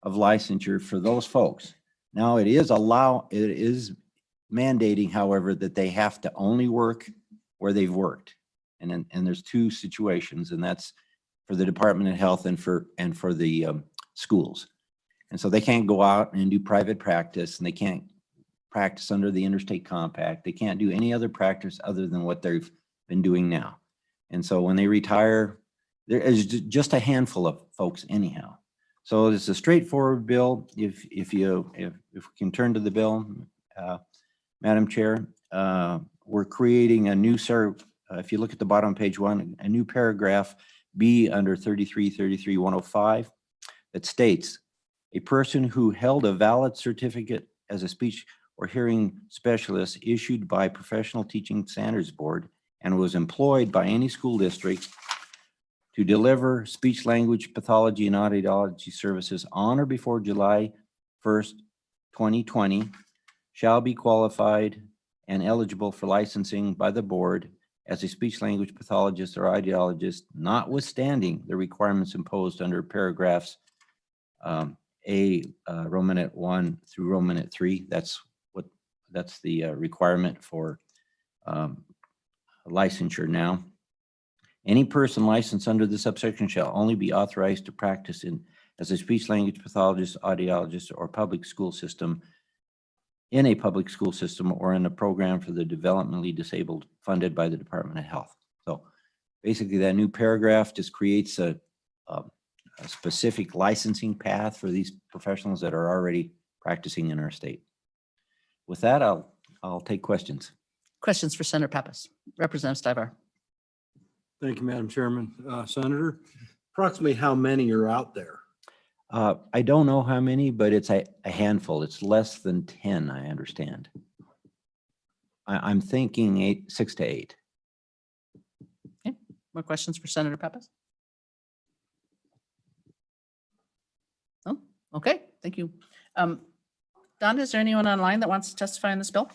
of licensure for those folks. Now it is mandating, however, that they have to only work where they've worked. And there's 2 situations, and that's for the Department of Health and for the schools. And so they can't go out and do private practice, and they can't practice under the interstate compact. They can't do any other practice other than what they've been doing now. And so when they retire, there is just a handful of folks anyhow. So it's a straightforward bill. If we can turn to the bill, Madam Chair, we're creating a new if you look at the bottom of page 1, a new paragraph B under 3333-105 that states a person who held a valid certificate as a speech or hearing specialist issued by Professional Teaching Standards Board and was employed by any school district to deliver speech language pathology and audiology services on or before July 1st, 2020 shall be qualified and eligible for licensing by the board as a speech language pathologist or audiologist, notwithstanding the requirements imposed under paragraphs Romanet 1 through Romanet 3. That's the requirement for licensure now. Any person licensed under this subsection shall only be authorized to practice as a speech language pathologist, audiologist, or public school system in a public school system or in a program for the developmentally disabled funded by the Department of Health. So basically that new paragraph just creates a specific licensing path for these professionals that are already practicing in our state. With that, I'll take questions. Questions for Senator Pappas. Representative Stivar. Thank you, Madam Chairman. Senator, approximately how many are out there? I don't know how many, but it's a handful. It's less than 10, I understand. I'm thinking 6 to 8. Okay. More questions for Senator Pappas? No? Okay, thank you. Don, is there anyone online that wants to testify on this bill?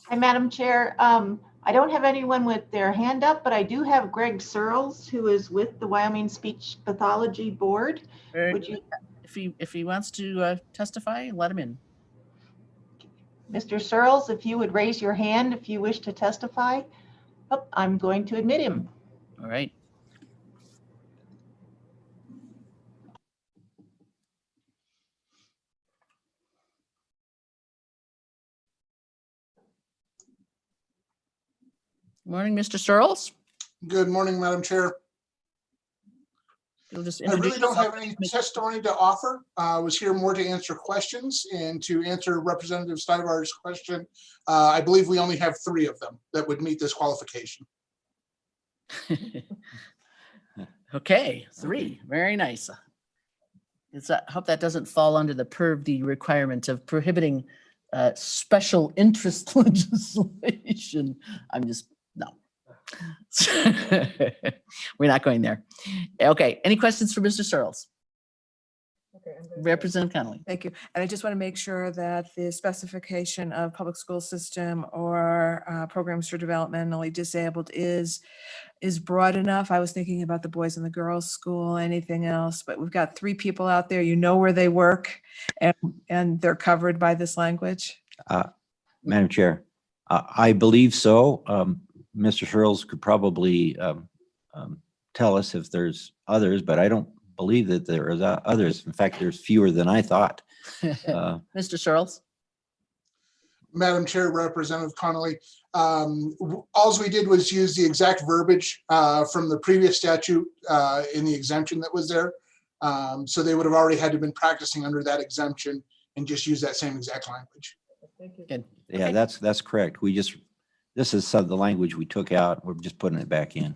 Hi, Madam Chair. I don't have anyone with their hand up, but I do have Greg Searles, who is with the Wyoming Speech Pathology Board. Would you? If he wants to testify, let him in. Mr. Searles, if you would raise your hand if you wish to testify. Oh, I'm going to admit him. All right. Morning, Mr. Searles. Good morning, Madam Chair. You'll just I really introduce don't yourself. have any testimony to offer. I was here more to answer questions and to answer Representative Stivar's question. I believe we only have 3 of them that would meet this qualification. Okay, 3. Very nice. I hope that doesn't fall under the requirement of prohibiting special interest legislation. I'm just, no. We're not going there. Okay, any questions for Mr. Searles? Representative Connolly. Thank you. And I just want to make sure that the specification of public school system or programs for developmentally disabled is broad enough. I was thinking about the boys and the girls school, anything else, but we've got 3 people out there, you know where they work and they're covered by this language. Madam Chair, I believe so. Mr. Searles could probably tell us if there's others, but I don't believe that there is others. In fact, there's fewer than I thought. Mr. Searles. Madam Chair, Representative Connolly, all we did was use the exact verbiage from the previous statute in the exemption that was there. So they would have already had to been practicing under that exemption and just use that same exact language. Good. Yeah, Okay. that's correct. This is some of the language we took out. We're just putting it back in.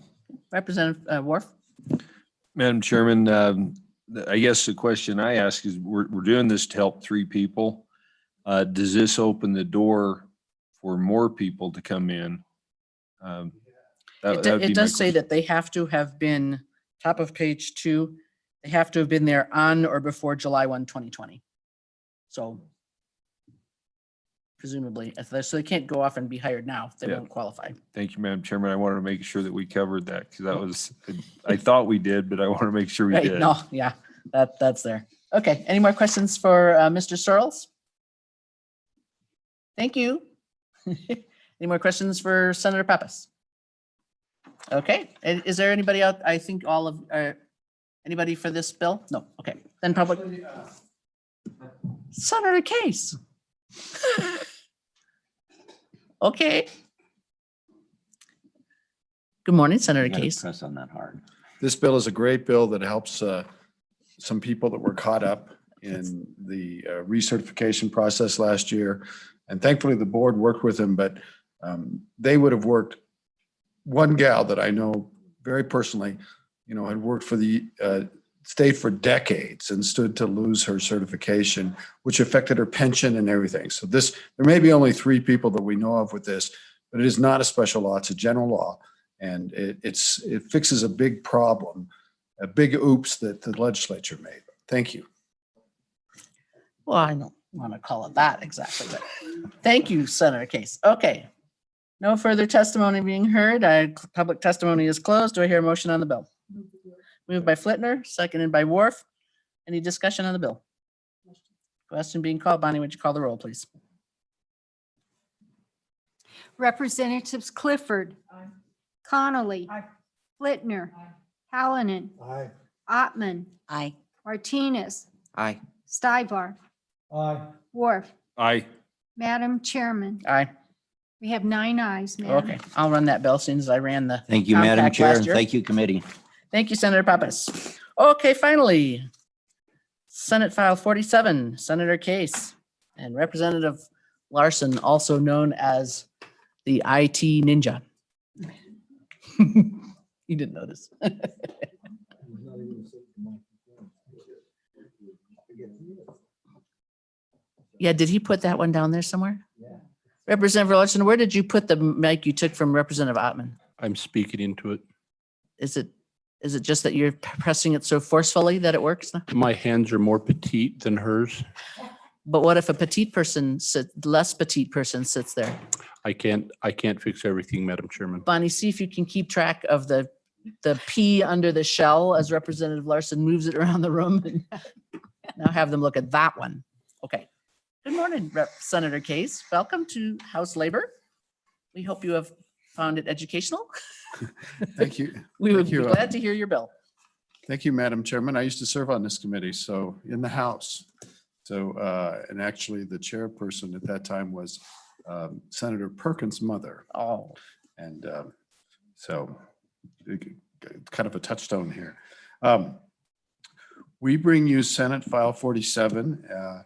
Representative Wharf. Madam Chairman, I guess the question I ask is, we're doing this to help 3 people. Does this open the door for more people to come in? It does say that they have to have been, top of page 2, they have to have been there on or before July 1, 2020. So presumably, so they can't go off and be hired now. They Yeah. won't qualify. Thank you, Madam Chairman. I wanted to make sure that we covered that because that was, I thought we did, but I want to make sure we Right, did. no, yeah, that's there. Okay, any more questions for Mr. Searles? Thank you. Any more questions for Senator Pappas? Okay, is there anybody out? I think all of, anybody for this bill? No, okay, then public. Senator Case. Okay. Good morning, Senator Gotta Case. Press on that hard. This bill is a great bill that helps some people that were caught up in the recertification process last year. And thankfully, the board worked with them, but they would have worked. One gal that I know very personally, had worked for the state for decades and stood to lose her certification, which affected her pension and everything. So there may be only 3 people that we know of with this, but it is not a special law. It's a general law. And it fixes a big problem, a big oops that the legislature made. Thank you. Well, I don't want to call it that exactly, but thank you, Senator Case. Okay. No further testimony being heard. Public testimony is closed. Do I hear a motion on the bill? Moved by Flitner, seconded by Wharf. Any discussion on the bill? Question being called. Bonnie, would you call the roll, please? Representatives Clifford. Connolly. Flitner. Hallinan. Ottman. Aye. Martinez. Aye. Stivar. Wharf. Aye. Madam Chairman, Aye. we have 9 ayes, Madam. Okay, I'll run that bill as soon as I ran the. Thank you, Madam compact Chair, last and year. thank you, committee. Thank you, Senator Pappas. Okay, finally, Senate File 47, Senator Case and Representative Larson, also known as the IT Ninja. You didn't notice. Yeah, did he put that one down there somewhere? Yeah. Representative Larson, where did you put the mic you took from Representative Ottman? I'm speaking into it. Is it just that you're pressing it so forcefully that it works? My hands are more petite than hers. But what if a less petite person sits there? I can't fix everything, Madam Chairman. Bonnie, see if you can keep track of the P under the shell as Representative Larson moves it around the room. And now have them look at that one. Okay, Good morning, Rep. Senator Case. Welcome to House Labor. We hope you have found it educational. Thank you. We would Thank be you. glad to hear your bill. Thank you, Madam Chairman. I used to serve on this committee, so in the House. So, and actually the chairperson at that time was Senator Perkins' mother. Oh, And so kind of a touchstone here. We bring you Senate File 47.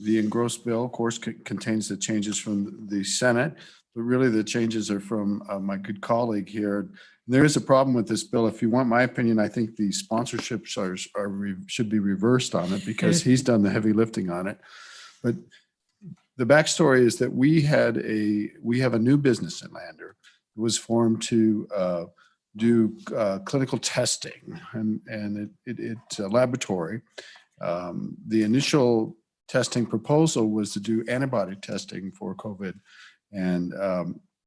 The engrossed bill, of course, contains the changes from the Senate, but really the changes are from my good colleague here. There is a problem with this bill. If you want my opinion, I think the sponsorships should be reversed on it because he's done the heavy lifting on it. But the backstory is that we have a new business in Lander. It was formed to do clinical testing and it's a laboratory. The initial testing proposal was to do antibody testing for COVID. And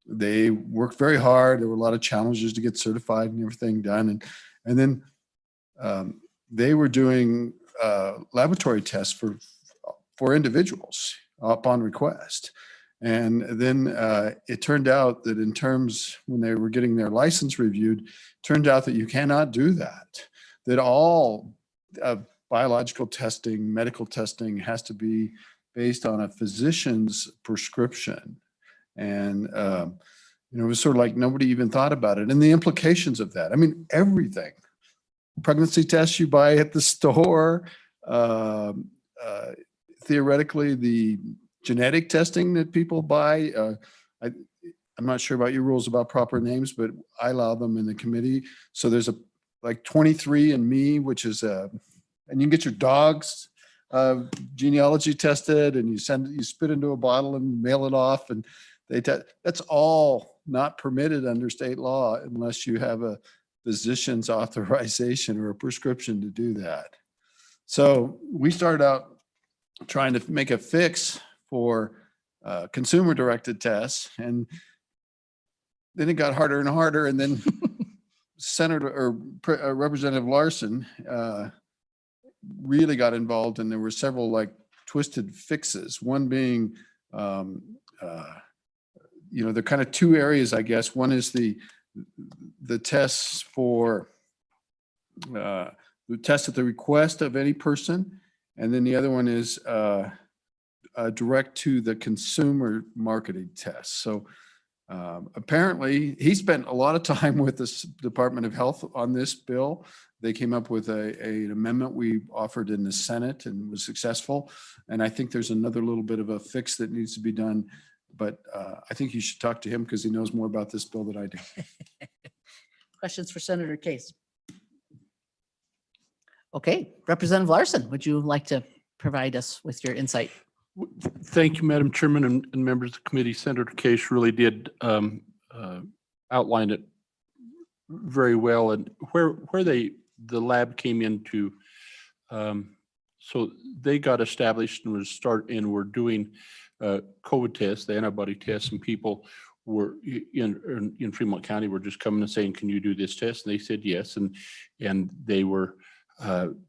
they worked very hard. There were a lot of challenges to get certified and everything done. And then they were doing laboratory tests for individuals upon request. And then it turned out that in terms, when they were getting their license reviewed, turned out that you cannot do that all biological testing, medical testing has to be based on a physician's prescription. And, it was sort of like nobody even thought about it. And the implications of that, I mean, everything, pregnancy tests you buy at the store, theoretically, the genetic testing that people buy. I'm not sure about your rules about proper names, but I allow them in the committee. So there's like 23andMe, which is and you can get your dog's genealogy tested, and you spit into a bottle and mail it off, and that's all not permitted under state law unless you have a physician's authorization or a prescription to do that. So we started out trying to make a fix for consumer-directed tests, and then it got harder and harder, and then Representative Larson really got involved, and there were several like twisted fixes. One being, there are kind of two areas, I guess. One is the tests for the test at the request of any person, and then the other one is direct to the consumer marketing test. So apparently, he spent a lot of time with the Department of Health on this bill. They came up with an amendment we offered in the Senate and was successful. And I think there's another little bit of a fix that needs to be done. But I think you should talk to him because he knows more about this bill than I do. questions for Senator Case? Okay, Representative Larson, would you like to provide us with your insight? Thank you, Madam Chairman and members of the committee. Senator Case really did outline it very well, and where the lab came into. So they got established and were doing COVID tests, the antibody tests, and people were in Fremont County were just coming and saying, "Can you do this test?" And they said yes, and they were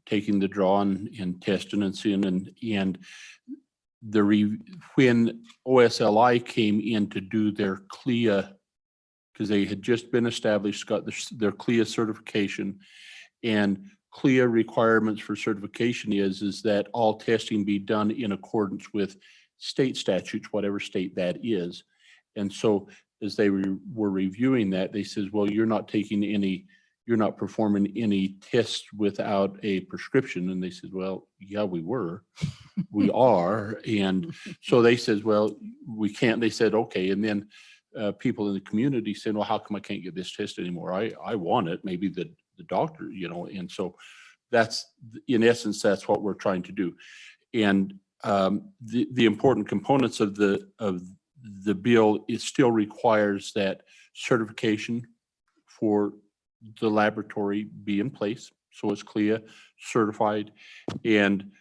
taking the draw and testing and seeing and when OSLI came in to do their CLIA, because they had just been established, got their CLIA certification, and CLIA requirements for certification is that all testing be done in accordance with state statutes, whatever state that is. And so as they were reviewing that, they says, well, you're not performing any tests without a prescription. And they said, well, yeah, we are. And so they says, well, we can't. They said, okay. And then people in the community said, well, how come I can't get this test anymore? I want it. Maybe the doctor, and so that's, in essence, that's what we're trying to do. And the important components of the bill, it still requires that certification for the laboratory be in place, so it's CLIA certified, and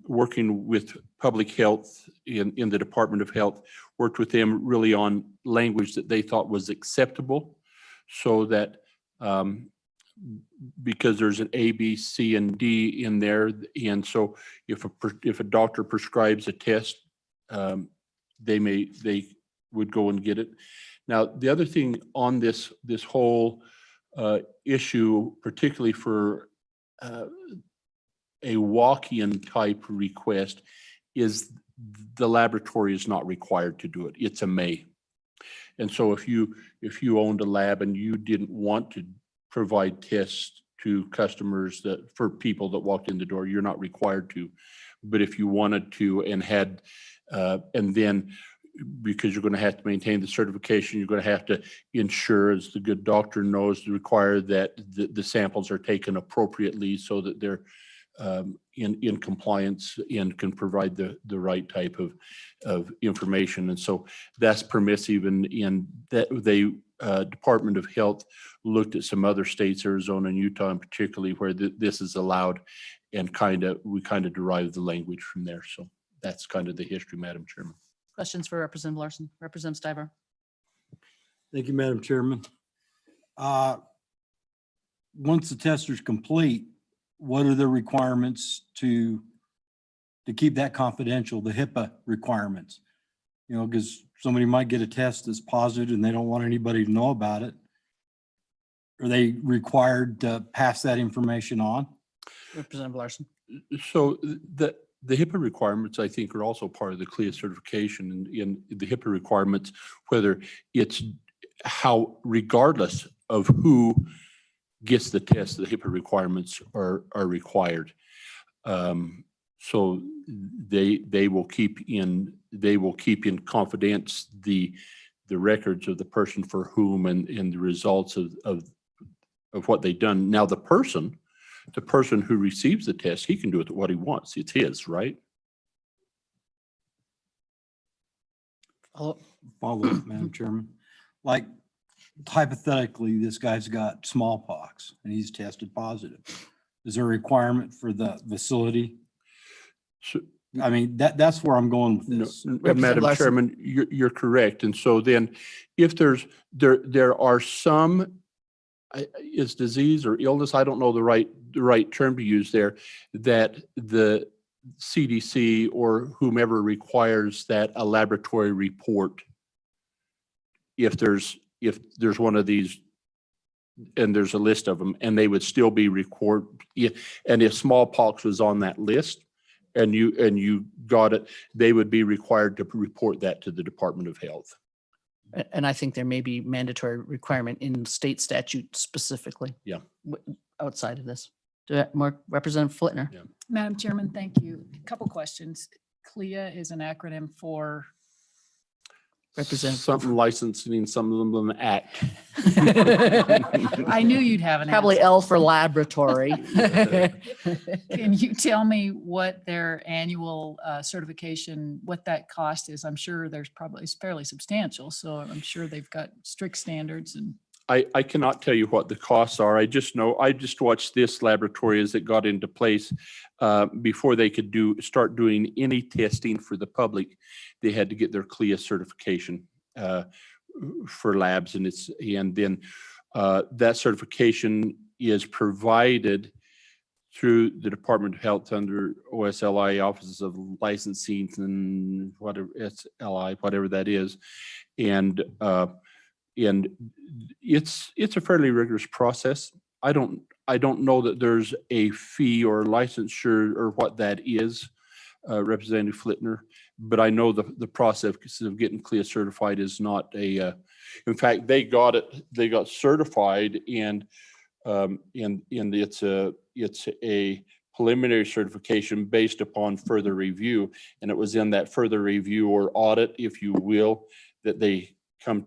working with public health in the Department of Health, worked with them really on language that they thought was acceptable, so that because there's an A, B, C, and D in there, and so if a doctor prescribes a test they would go and get it. Now, the other thing on this whole issue, particularly for a walk-in type request, is the laboratory is not required to do it. It's a may. And so if you owned a lab and you didn't want to provide tests to customers for people that walked in the door, you're not required to. But if you wanted to and had, and then because you're going to have to maintain the certification, you're going to have to ensure, as the good doctor knows, to require that the samples are taken appropriately so that they're in compliance and can provide the right type of information. And so that's permissive, and that they Department of Health looked at some other states, Arizona and Utah in particularly, where this is allowed, and we derived the language from there. So that's kind of the history, Madam Chairman. Questions for Representative Larson? Representative Stiver? Thank you, Madam Chairman. Once the test is complete, what are the requirements to keep that confidential, the HIPAA requirements? You know, because somebody might get a test that's positive and they don't want anybody to know about it. Are they required to pass that information on? Representative Larson? So the HIPAA requirements, I think, are also part of the CLIA certification, and in the HIPAA requirements, whether it's how, regardless of who gets the test, the HIPAA requirements are required. So they will keep in confidence the records of the person for whom and the results of what they've done. Now the person who receives the test, he can do with it what he wants. It's his, right? Follow up, Madam Chairman. Like hypothetically, this guy's got smallpox and he's tested positive. Is there a requirement for the facility? I mean, that's where I'm going with this. Madam Chairman, you're correct. And so then if there are some, is disease or illness, I don't know the right term to use there, that the CDC or whomever requires that a laboratory report, if there's one of these, and there's a list of them, and they would still be and if smallpox was on that list and you got it, they would be required to report that to the Department of Health. And I think there may be mandatory requirement in state statute specifically. Yeah. Outside of this. More Representative Flitner? Yeah. Madam Chairman, thank you. A couple questions. CLIA is an acronym for? Representative. Something licensing, some of them act. I knew you'd have an Probably answer. L for laboratory. Can you tell me what their annual certification, what that cost is? I'm sure it's fairly substantial, so I'm sure they've got strict standards and. I cannot tell you what the costs are. I just watched this laboratory as it got into place. Before they could start doing any testing for the public, they had to get their CLIA certification for labs, and then that certification is provided through the Department of Health under OSLI, Offices of Licensing and whatever SLI, whatever that is, and it's a fairly rigorous process. I don't know that there's a fee or licensure or what that is, Representative Flitner, but I know the process of getting CLIA certified is not in fact, they got certified and it's a preliminary certification based upon further review. And it was in that further review or audit, if you will, that they come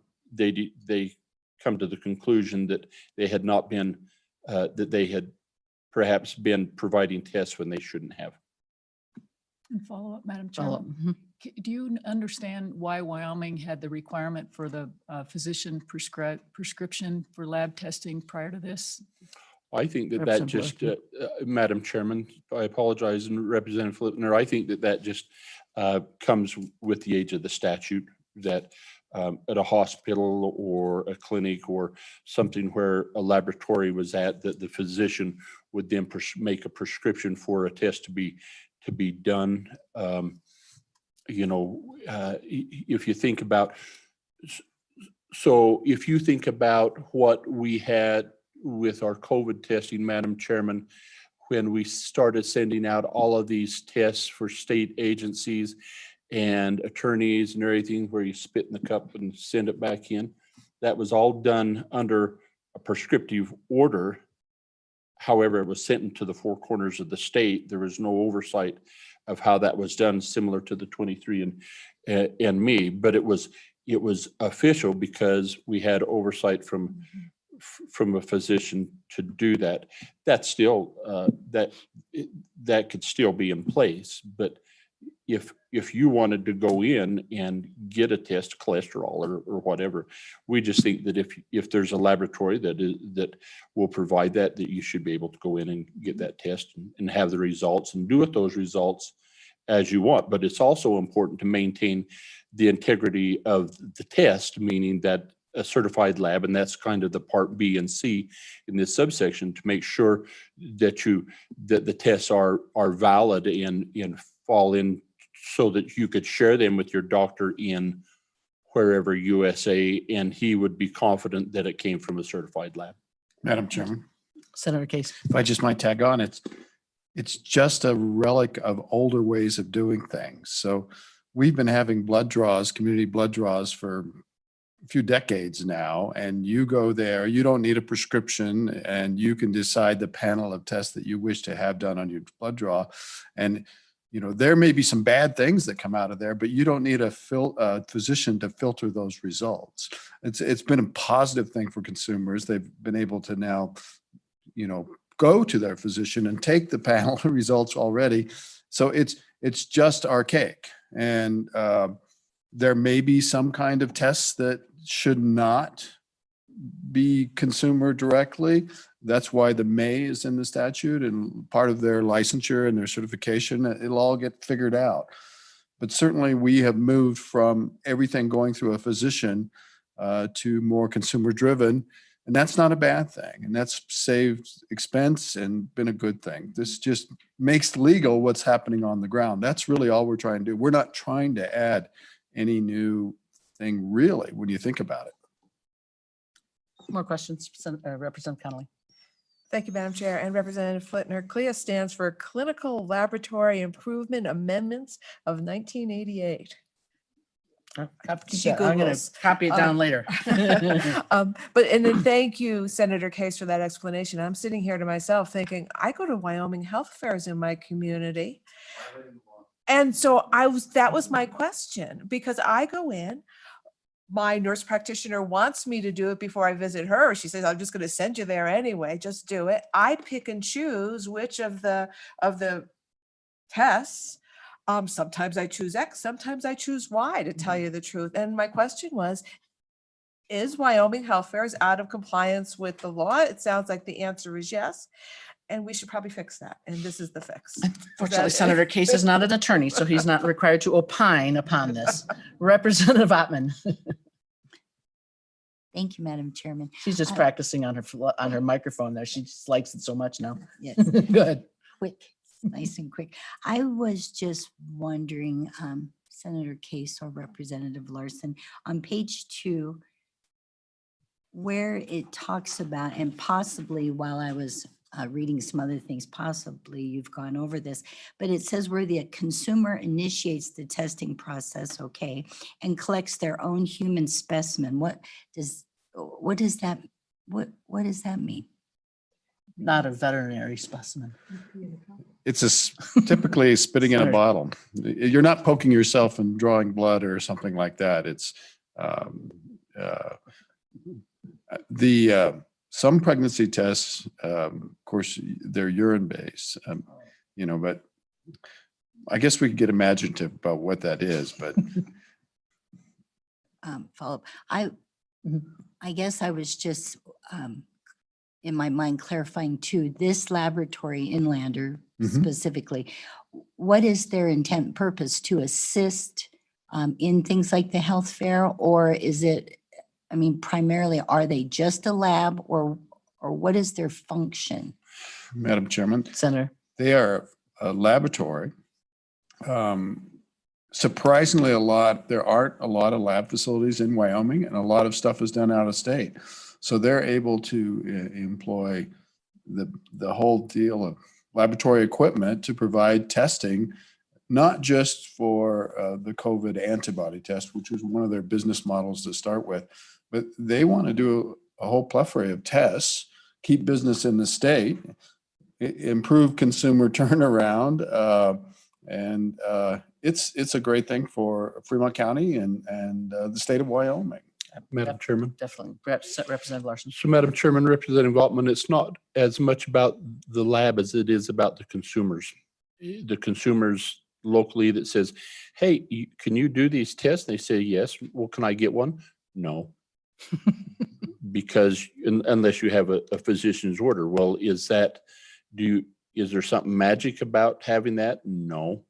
to the conclusion that they had not been, that they had perhaps been providing tests when they shouldn't have. And follow up, Madam Follow Chairman. up. Do you understand why Wyoming had the requirement for the physician prescription for lab testing prior to this? I think that just, Madam Chairman, I apologize, and Representative Flitner, I think that just comes with the age of the statute, that at a hospital or a clinic or something where a laboratory was at, that the physician would then make a prescription for a test to be done. if you think about, so if you think about what we had with our COVID testing, Madam Chairman, when we started sending out all of these tests for state agencies and attorneys and everything, where you spit in the cup and send it back in, that was all done under a prescriptive order. However, it was sent into the four corners of the state. There was no oversight of how that was done, similar to the 23andMe, but it was official because we had oversight from a physician to do that. That's still that could still be in place. But if you wanted to go in and get a test, cholesterol or whatever, we just think that if there's a laboratory that will provide that you should be able to go in and get that test and have the results and do with those results as you want. But it's also important to maintain the integrity of the test, meaning that a certified lab, and that's kind of the part B and C in this subsection, to make sure that the tests are valid and fall in, so that you could share them with your doctor in wherever USA, and he would be confident that it came from a certified lab. Madam Chairman, Senator Case. if I just might tag on, it's just a relic of older ways of doing things. So we've been having blood draws, community blood draws, for a few decades now, and you go there, you don't need a prescription, and you can decide the panel of tests that you wish to have done on your blood draw. And there may be some bad things that come out of there, but you don't need a physician to filter those results. It's been a positive thing for consumers. They've been able to now, go to their physician and take the panel results already. So it's just archaic. And there may be some kind of tests that should not be consumer directly. That's why the may is in the statute, and part of their licensure and their certification. It'll all get figured out. But certainly we have moved from everything going through a physician to more consumer driven. And that's not a bad thing. And that's saved expense and been a good thing. This just makes legal what's happening on the ground. That's really all we're trying to do. We're not trying to add any new thing, really, when you think about it. More questions, Representative Connolly. Thank you, Madam Chair. And Representative Flitner, CLIA stands for Clinical Laboratory Improvement Amendments of 1988. I'm going to copy it down later. And then thank you, Senator Case, for that explanation. I'm sitting here to myself thinking, I go to Wyoming health fairs in my community. And so that was my question, because I go in, my nurse practitioner wants me to do it before I visit her. She says, I'm just going to send you there anyway. Just do it. I pick and choose which of the tests. Sometimes I choose X, sometimes I choose Y, to tell you the truth. And my question was, is Wyoming Health Fairs out of compliance with the law? It sounds like the answer is yes. And we should probably fix that. And this is the fix. Fortunately, Senator Case is not an attorney, so he's not required to opine upon this. Representative Ottman. Thank you, Madam Chairman. She's just practicing on her microphone there. She just likes it so much now. Yes. Good. Quick, nice and quick. I was just wondering, Senator Case or Representative Larson, on page 2, where it talks about, and possibly while I was reading some other things, possibly you've gone over this, but it says where the consumer initiates the testing process, okay, and collects their own human specimen. What does that mean? Not a veterinary specimen. It's typically spitting in a bottle. You're not poking yourself and drawing blood or something like that. It's some pregnancy tests, of course, they're urine based, but I guess we could get imaginative about what that is, but. Follow up. I guess I was just in my mind clarifying too, this laboratory, Inlander specifically, what is their intent and purpose? To assist in things like the health fair, or is it, primarily, are they just a lab, or what is their function? Madam Chairman. Senator. They are a laboratory surprisingly there aren't a lot of lab facilities in Wyoming, and a lot of stuff is done out of state. So they're able to employ the whole deal of laboratory equipment to provide testing, not just for the COVID antibody test, which was one of their business models to start with, but they want to do a whole plethora of tests, keep business in the state, improve consumer turnaround, and it's a great thing for Fremont County and the state of Wyoming. Madam Chairman. Definitely. Representative Larson. So Madam Chairman, Representative Altman, it's not as much about the lab as it is about the consumers. The consumers locally that says, hey, can you do these tests? They say, yes. Well, can I get one? No. Because unless you have a physician's order. Well, is there something magic about having that? No.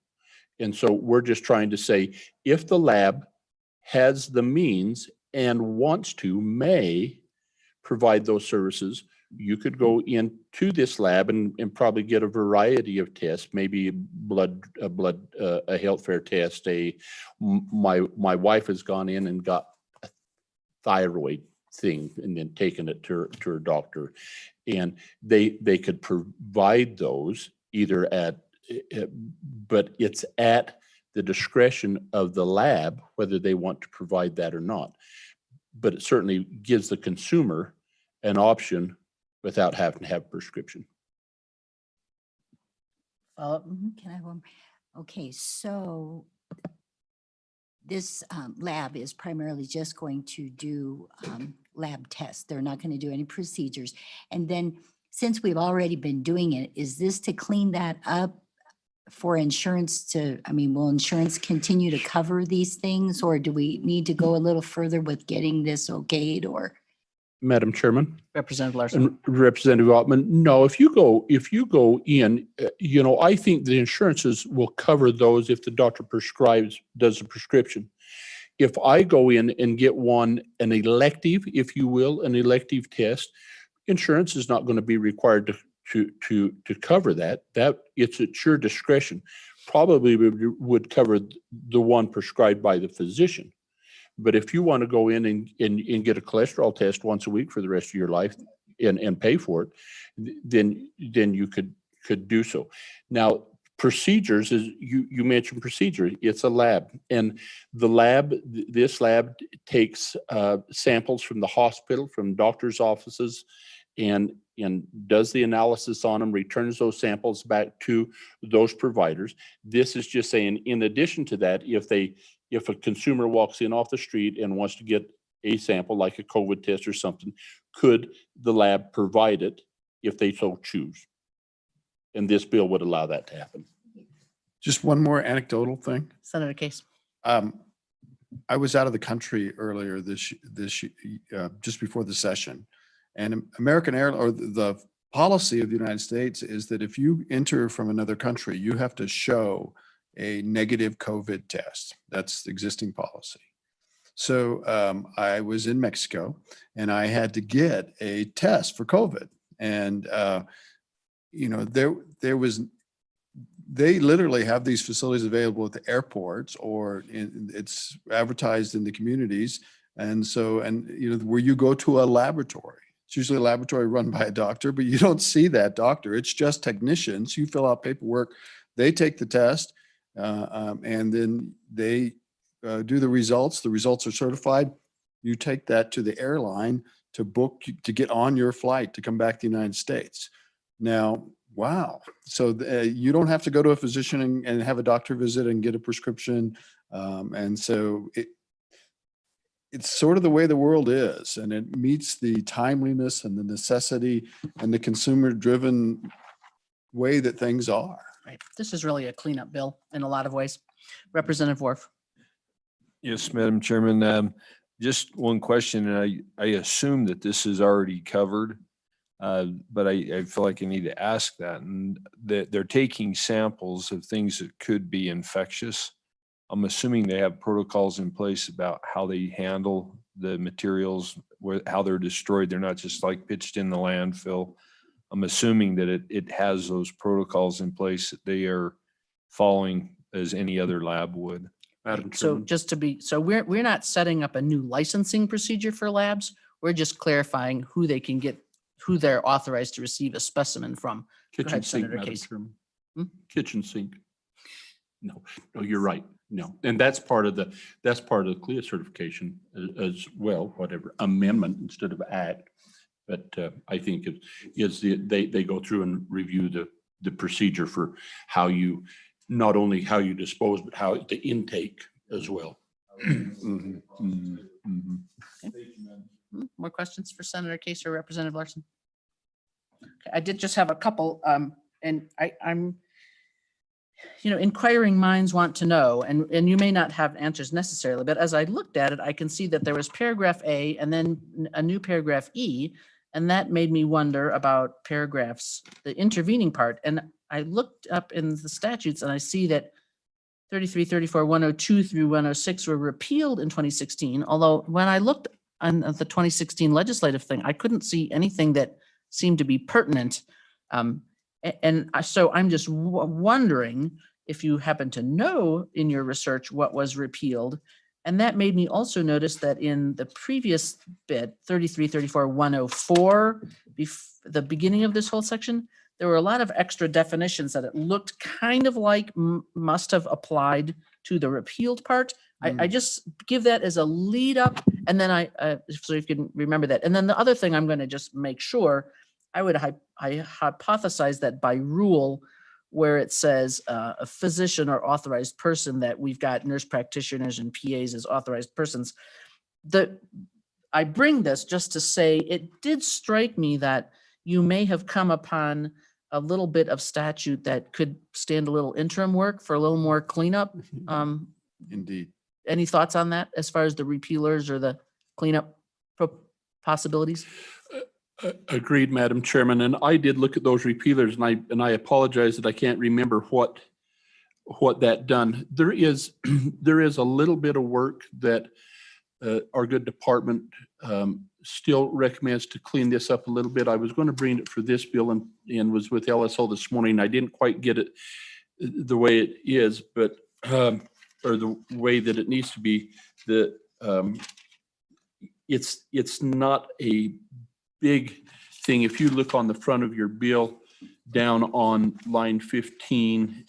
And so we're just trying to say, if the lab has the means and wants to, may provide those services, you could go into this lab and probably get a variety of tests, maybe a health fair test. My wife has gone in and got a thyroid thing and then taken it to her doctor, and they could provide those either but it's at the discretion of the lab whether they want to provide that or not. But it certainly gives the consumer an option without having to have a prescription. Can I have one? Okay, so this lab is primarily just going to do lab tests. They're not going to do any procedures. And then since we've already been doing it, is this to clean that up for insurance will insurance continue to cover these things, or do we need to go a little further with getting this okayed, or? Madam Chairman. Representative Larson. And Representative Altman, no, if you go in, I think the insurances will cover those if the doctor does a prescription. If I go in and get an elective, if you will, an elective test, insurance is not going to be required to cover that. It's at your discretion. Probably would cover the one prescribed by the physician. But if you want to go in and get a cholesterol test once a week for the rest of your life and pay for it, then you could do so. Now, procedures is you mentioned procedure. It's a lab, and this lab takes samples from the hospital, from doctors' offices, and does the analysis on them, returns those samples back to those providers. This is just saying, in addition to that, if a consumer walks in off the street and wants to get a sample like a COVID test or something, could the lab provide it if they so choose? And this bill would allow that to happen. Just one more anecdotal thing. Senator Case. I was out of the country earlier this just before the session, and American Airlines, or the policy of the United States, is that if you enter from another country, you have to show a negative COVID test. That's the existing policy. So I was in Mexico and I had to get a test for COVID, and they literally have these facilities available at the airports, or it's advertised in the communities. And so, where you go to a laboratory, it's usually a laboratory run by a doctor, but you don't see that doctor. It's just technicians. You fill out paperwork, they take the test, and then they do the results. The results are certified. You take that to the airline to book, to get on your flight to come back to the United States. Now, wow. So you don't have to go to a physician and have a doctor visit and get a prescription. And so it's sort of the way the world is, and it meets the timeliness and the necessity and the consumer-driven way that things are. Right. This is really a cleanup bill in a lot of ways. Representative Worf. Yes, Madam Chairman. Just one question, and I assume that this is already covered, but I feel like I need to ask that. And they're taking samples of things that could be infectious. I'm assuming they have protocols in place about how they handle the materials, how they're destroyed. They're not just like pitched in the landfill. I'm assuming that it has those protocols in place that they are following as any other lab would. Madam So Chairman. just to be, so we're not setting up a new licensing procedure for labs. We're just clarifying who they can get, who they're authorized to receive a specimen from. Kitchen ahead, sink, Senator Madam Casey. Chairman. Hmm? Kitchen sink. No, you're right. No, and that's part of the CLIA certification as well, whatever amendment instead of act. But I think it is they go through and review the procedure for how you, not only how you dispose, but how the intake as well. Mhm, mhm, mhm. More questions for Senator Case or Representative Larson? Okay, I did just have a couple, and I'm, inquiring minds want to know, and you may not have answers necessarily, but as I looked at it, I can see that there was paragraph A and then a new paragraph E, and that made me wonder about paragraphs, the intervening part. And I looked up in the statutes and I see that 33, 34, 102 through 106 were repealed in 2016. Although when I looked on the 2016 legislative thing, I couldn't see anything that seemed to be pertinent. So I'm just wondering if you happen to know in your research what was repealed. And that made me also notice that in the previous bit, 33, 34, 104, the beginning of this whole section, there were a lot of extra definitions that it looked kind of like must have applied to the repealed part. I just give that as a lead up, and then so you can remember that. And then the other thing I'm going to just make sure, I hypothesize that by rule, where it says a physician or authorized person, that we've got nurse practitioners and PAs as authorized persons. I bring this just to say it did strike me that you may have come upon a little bit of statute that could stand a little interim work for a little more cleanup. Indeed. Any thoughts on that as far as the repealers or the cleanup possibilities? Agreed, Madam Chairman. And I did look at those repealers, and I apologize that I can't remember what that done. There is a little bit of work that our good department still recommends to clean this up a little bit. I was going to bring it for this bill and was with LSO this morning. I didn't quite get it the way it is, but or the way that it needs to be. It's not a big thing. If you look on the front of your bill down on line 15,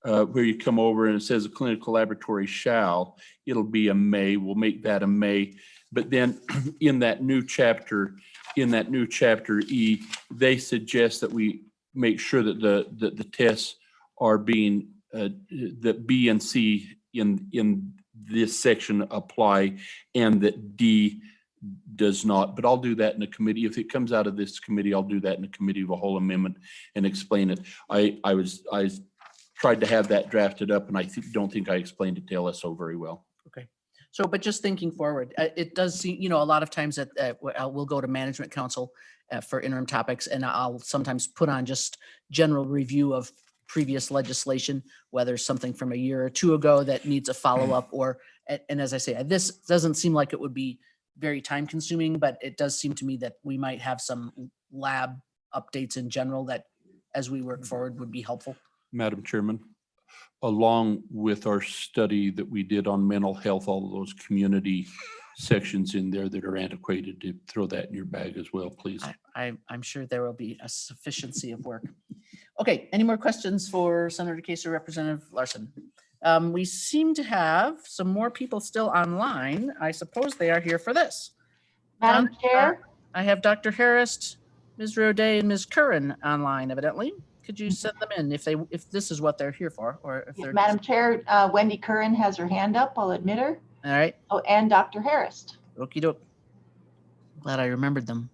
where you come over and it says a clinical laboratory shall, it'll be a may. We'll make that a may. But then in that new chapter E, they suggest that we make sure that the tests are being that B and C in this section apply, and that D does not. But I'll do that in a committee. If it comes out of this committee, I'll do that in a committee of a whole amendment and explain it. I tried to have that drafted up, and I don't think I explained it to LSO very well. Okay. So, but just thinking forward, it does seem, a lot of times that we'll go to management council for interim topics, and I'll sometimes put on just general review of previous legislation, whether something from a year or two ago that needs a follow-up, and as I say, this doesn't seem like it would be very time consuming, but it does seem to me that we might have some lab updates in general that as we work forward would be helpful. Madam Chairman, along with our study that we did on mental health, all of those community sections in there that are antiquated, to throw that in your bag as well, please. I'm sure there will be a sufficiency of work. Okay, any more questions for Senator Case or Representative Larson? We seem to have some more people still online. I suppose they are here for this. Madam Chair? I have Dr. Harris, Ms. Roday, and Ms. Curran online evidently. Could you send them in if this is what they're here for, or if they're Madam Chair, Wendy Curran has her hand up. I'll admit her. all right? Oh, and Dr. Harris. Okie doke. Glad I remembered them.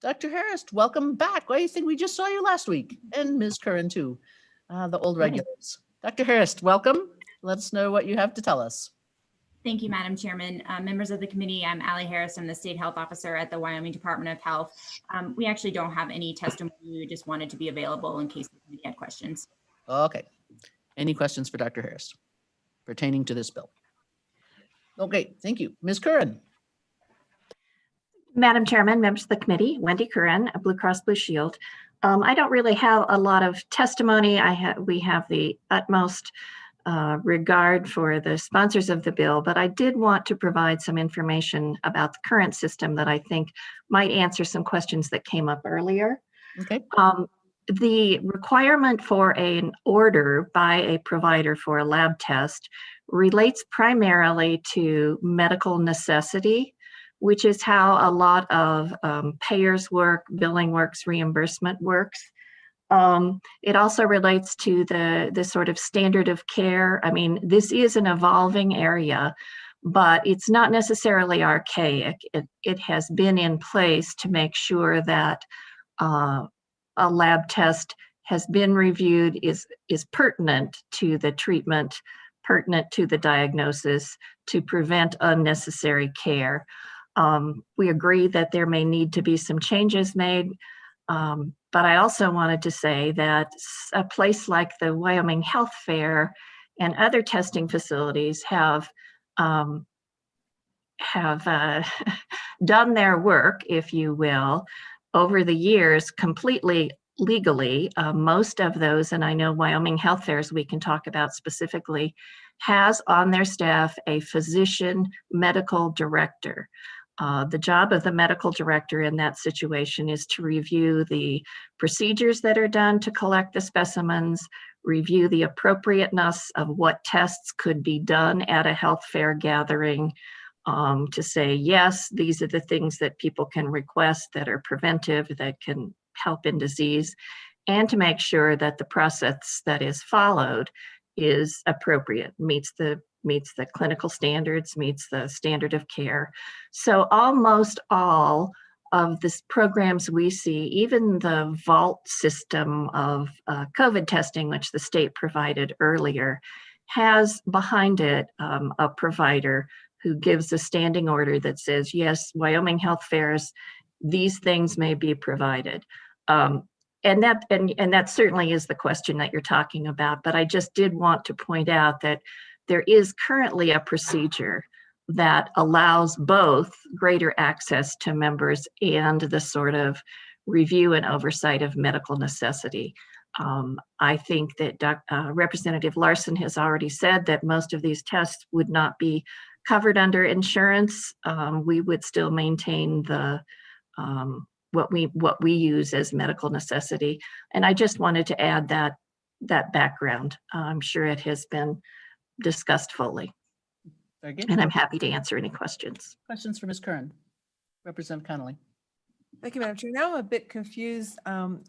Dr. Harris, welcome back. Why do you think we just saw you last week? And Ms. Curran too, the old regulars. Dr. Harris, welcome. Let us know what you have to tell us. Thank you, Madam Chairman. Members of the committee, I'm Allie Harris. I'm the State Health Officer at the Wyoming Department of Health. We actually don't have any testimony. We just wanted to be available in case the committee had questions. Okay. Any questions for Dr. Harris pertaining to this bill? Okay, thank you. Ms. Curran. Madam Chairman, members of the committee, Wendy Curran, Blue Cross Blue Shield. I don't really have a lot of testimony. We have the utmost regard for the sponsors of the bill, but I did want to provide some information about the current system that I think might answer some questions that came up earlier. Okay. The requirement for an order by a provider for a lab test relates primarily to medical necessity, which is how a lot of payers work, billing works, reimbursement works. It also relates to the sort of standard of care. I mean, this is an evolving area, but it's not necessarily archaic. It has been in place to make sure that a lab test has been reviewed, is pertinent to the treatment, pertinent to the diagnosis, to prevent unnecessary care. We agree that there may need to be some changes made, but I also wanted to say that a place like the Wyoming Health Fair and other testing facilities have done their work, if you will, over the years completely legally. Most of those, and I know Wyoming Health Fairs we can talk about specifically, has on their staff a physician medical director. The job of the medical director in that situation is to review the procedures that are done to collect the specimens, review the appropriateness of what tests could be done at a health fair gathering, to say, yes, these are the things that people can request that are preventive, that can help in disease, and to make sure that the process that is followed is appropriate, meets the clinical standards, meets the standard of care. So almost all of the programs we see, even the vault system of COVID testing, which the state provided earlier, has behind it a provider who gives a standing order that says, yes, Wyoming Health Fairs, these things may be provided. And that certainly is the question that you're talking about, but I just did want to point out that there is currently a procedure that allows both greater access to members and the sort of review and oversight of medical necessity. I think that Representative Larson has already said that most of these tests would not be covered under insurance. We would still maintain the what we use as medical necessity. And I just wanted to add that background. I'm sure it has been discussed fully. Very good. And I'm happy to answer any questions. Questions for Ms. Curran? Representative Connolly. Thank you, Madam Chair. Now I'm a bit confused,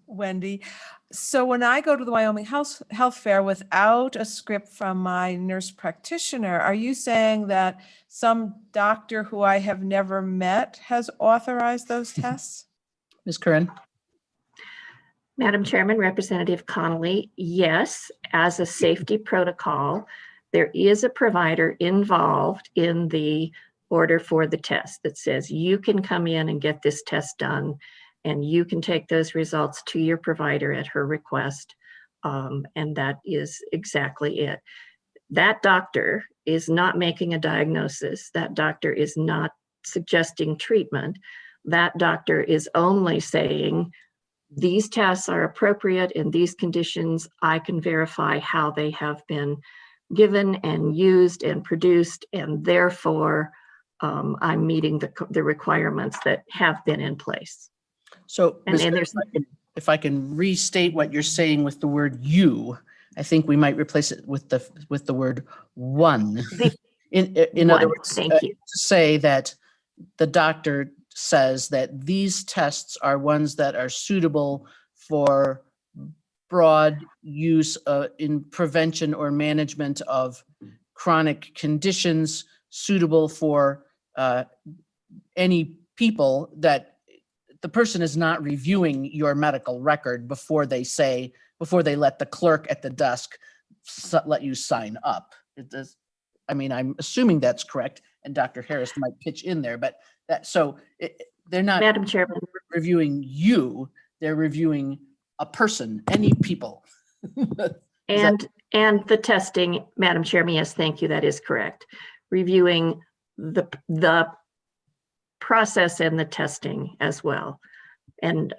Wendy. So when I go to the Wyoming Health Fair without a script from my nurse practitioner, are you saying that some doctor who I have never met has authorized those tests? Ms. Curran. Madam Chairman, Representative Connolly, yes, as a safety protocol, there is a provider involved in the order for the test that says you can come in and get this test done, and you can take those results to your provider at her request. And that is exactly it. That doctor is not making a diagnosis. That doctor is not suggesting treatment. That doctor is only saying, these tests are appropriate in these conditions. I can verify how they have been given and used and produced, and therefore I'm meeting the requirements that have been in place. So And there's if I can restate what you're saying with the word "you," I think we might replace it with the word "one." In other words, thank you. to say that the doctor says that these tests are ones that are suitable for broad use in prevention or management of chronic conditions, suitable for any people, that the person is not reviewing your medical record before they let the clerk at the desk let you sign up. It does. I mean, I'm assuming that's correct, and Dr. Harris might pitch in there, but they're not, Madam Chairman, reviewing you, they're reviewing a person, any people. And the testing, Madam Chairman, yes, thank you, that is correct. Reviewing the process and the testing as well. And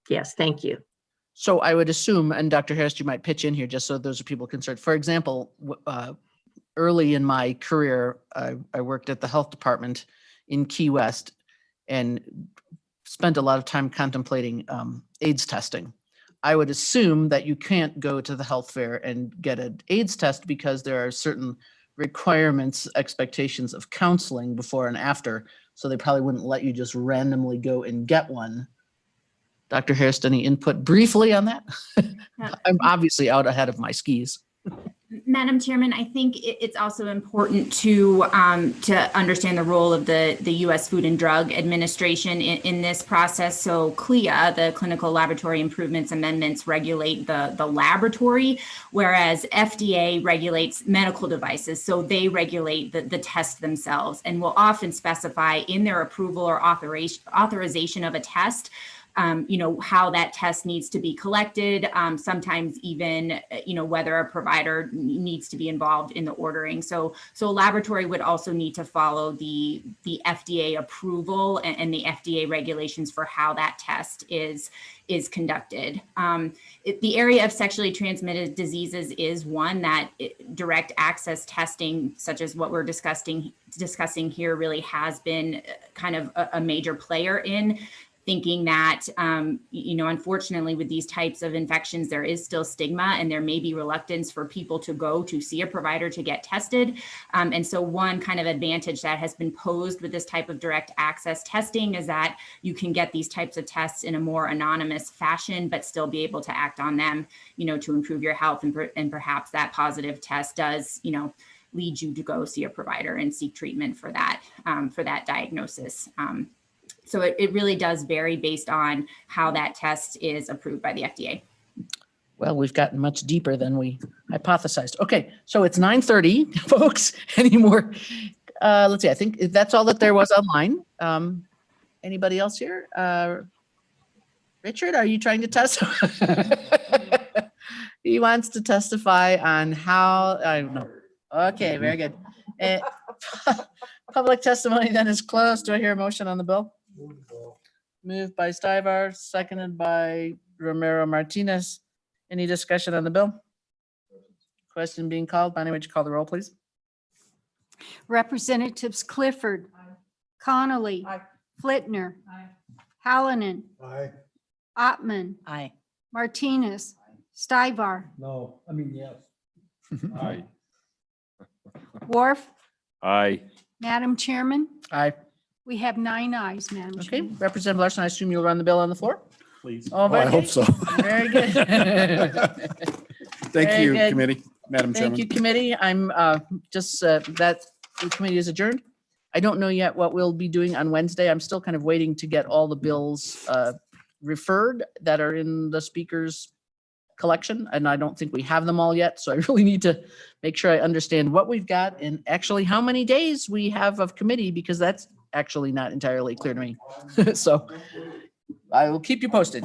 yes, thank you. So I would assume, and Dr. Harris, you might pitch in here just so those are people concerned. For example, early in my career, I worked at the health department in Key West and spent a lot of time contemplating AIDS testing. I would assume that you can't go to the health fair and get an AIDS test because there are certain requirements, expectations of counseling before and after. So they probably wouldn't let you just randomly go and get one. Dr. Harris, any input briefly on that? I'm obviously out ahead of my skis. Madam Chairman, I think it's also important to understand the role of the U.S. Food and Drug Administration in this process. So CLIA, the Clinical Laboratory Improvements Amendments, regulate the laboratory, whereas FDA regulates medical devices. So they regulate the test themselves and will often specify in their approval or authorization of a test how that test needs to be collected, sometimes even, whether a provider needs to be involved in the ordering. So a laboratory would also need to follow the FDA approval and the FDA regulations for how that test is conducted. The area of sexually transmitted diseases is one that direct access testing, such as what we're discussing here, really has been kind of a major player in. Thinking that, unfortunately, with these types of infections, there is still stigma and there may be reluctance for people to go to see a provider to get tested. And so one kind of advantage that has been posed with this type of direct access testing is that you can get these types of tests in a more anonymous fashion, but still be able to act on them, to improve your health. And perhaps that positive test does, lead you to go see a provider and seek treatment for that diagnosis. So it really does vary based on how that test is approved by the FDA. Well, we've gotten much deeper than we hypothesized. Okay, so it's 9:30, folks. Any more? Let's see, I think that's all that there was online. Anybody else here? Richard, are you trying to testify? He wants to testify on how, I don't know. Okay, very good. Public testimony then is closed. Do I hear a motion on the bill? Moved by Stivar, seconded by Romero Martinez. Any discussion on the bill? Question being called. Bonnie, would you call the roll, please? Representatives Clifford. Connolly. Flitner. Hallinan. Ottman. Aye. Martinez. Stivar. No, yes. Aye. Worf. Aye. Madam Chairman, Aye. we have 9 ayes, Madam Okay, Chairman. Representative Larson, I assume you'll run the bill on the floor? Please. Oh, very I hope good. so. Very good. Thank Very you, good. committee, Madam Thank Chairman. you, committee. I'm just that the committee is adjourned. I don't know yet what we'll be doing on Wednesday. I'm still kind of waiting to get all the bills referred that are in the speaker's collection, and I don't think we have them all yet. So I really need to make sure I understand what we've got and actually how many days we have of committee, because that's actually not entirely clear to me. So I will keep you posted.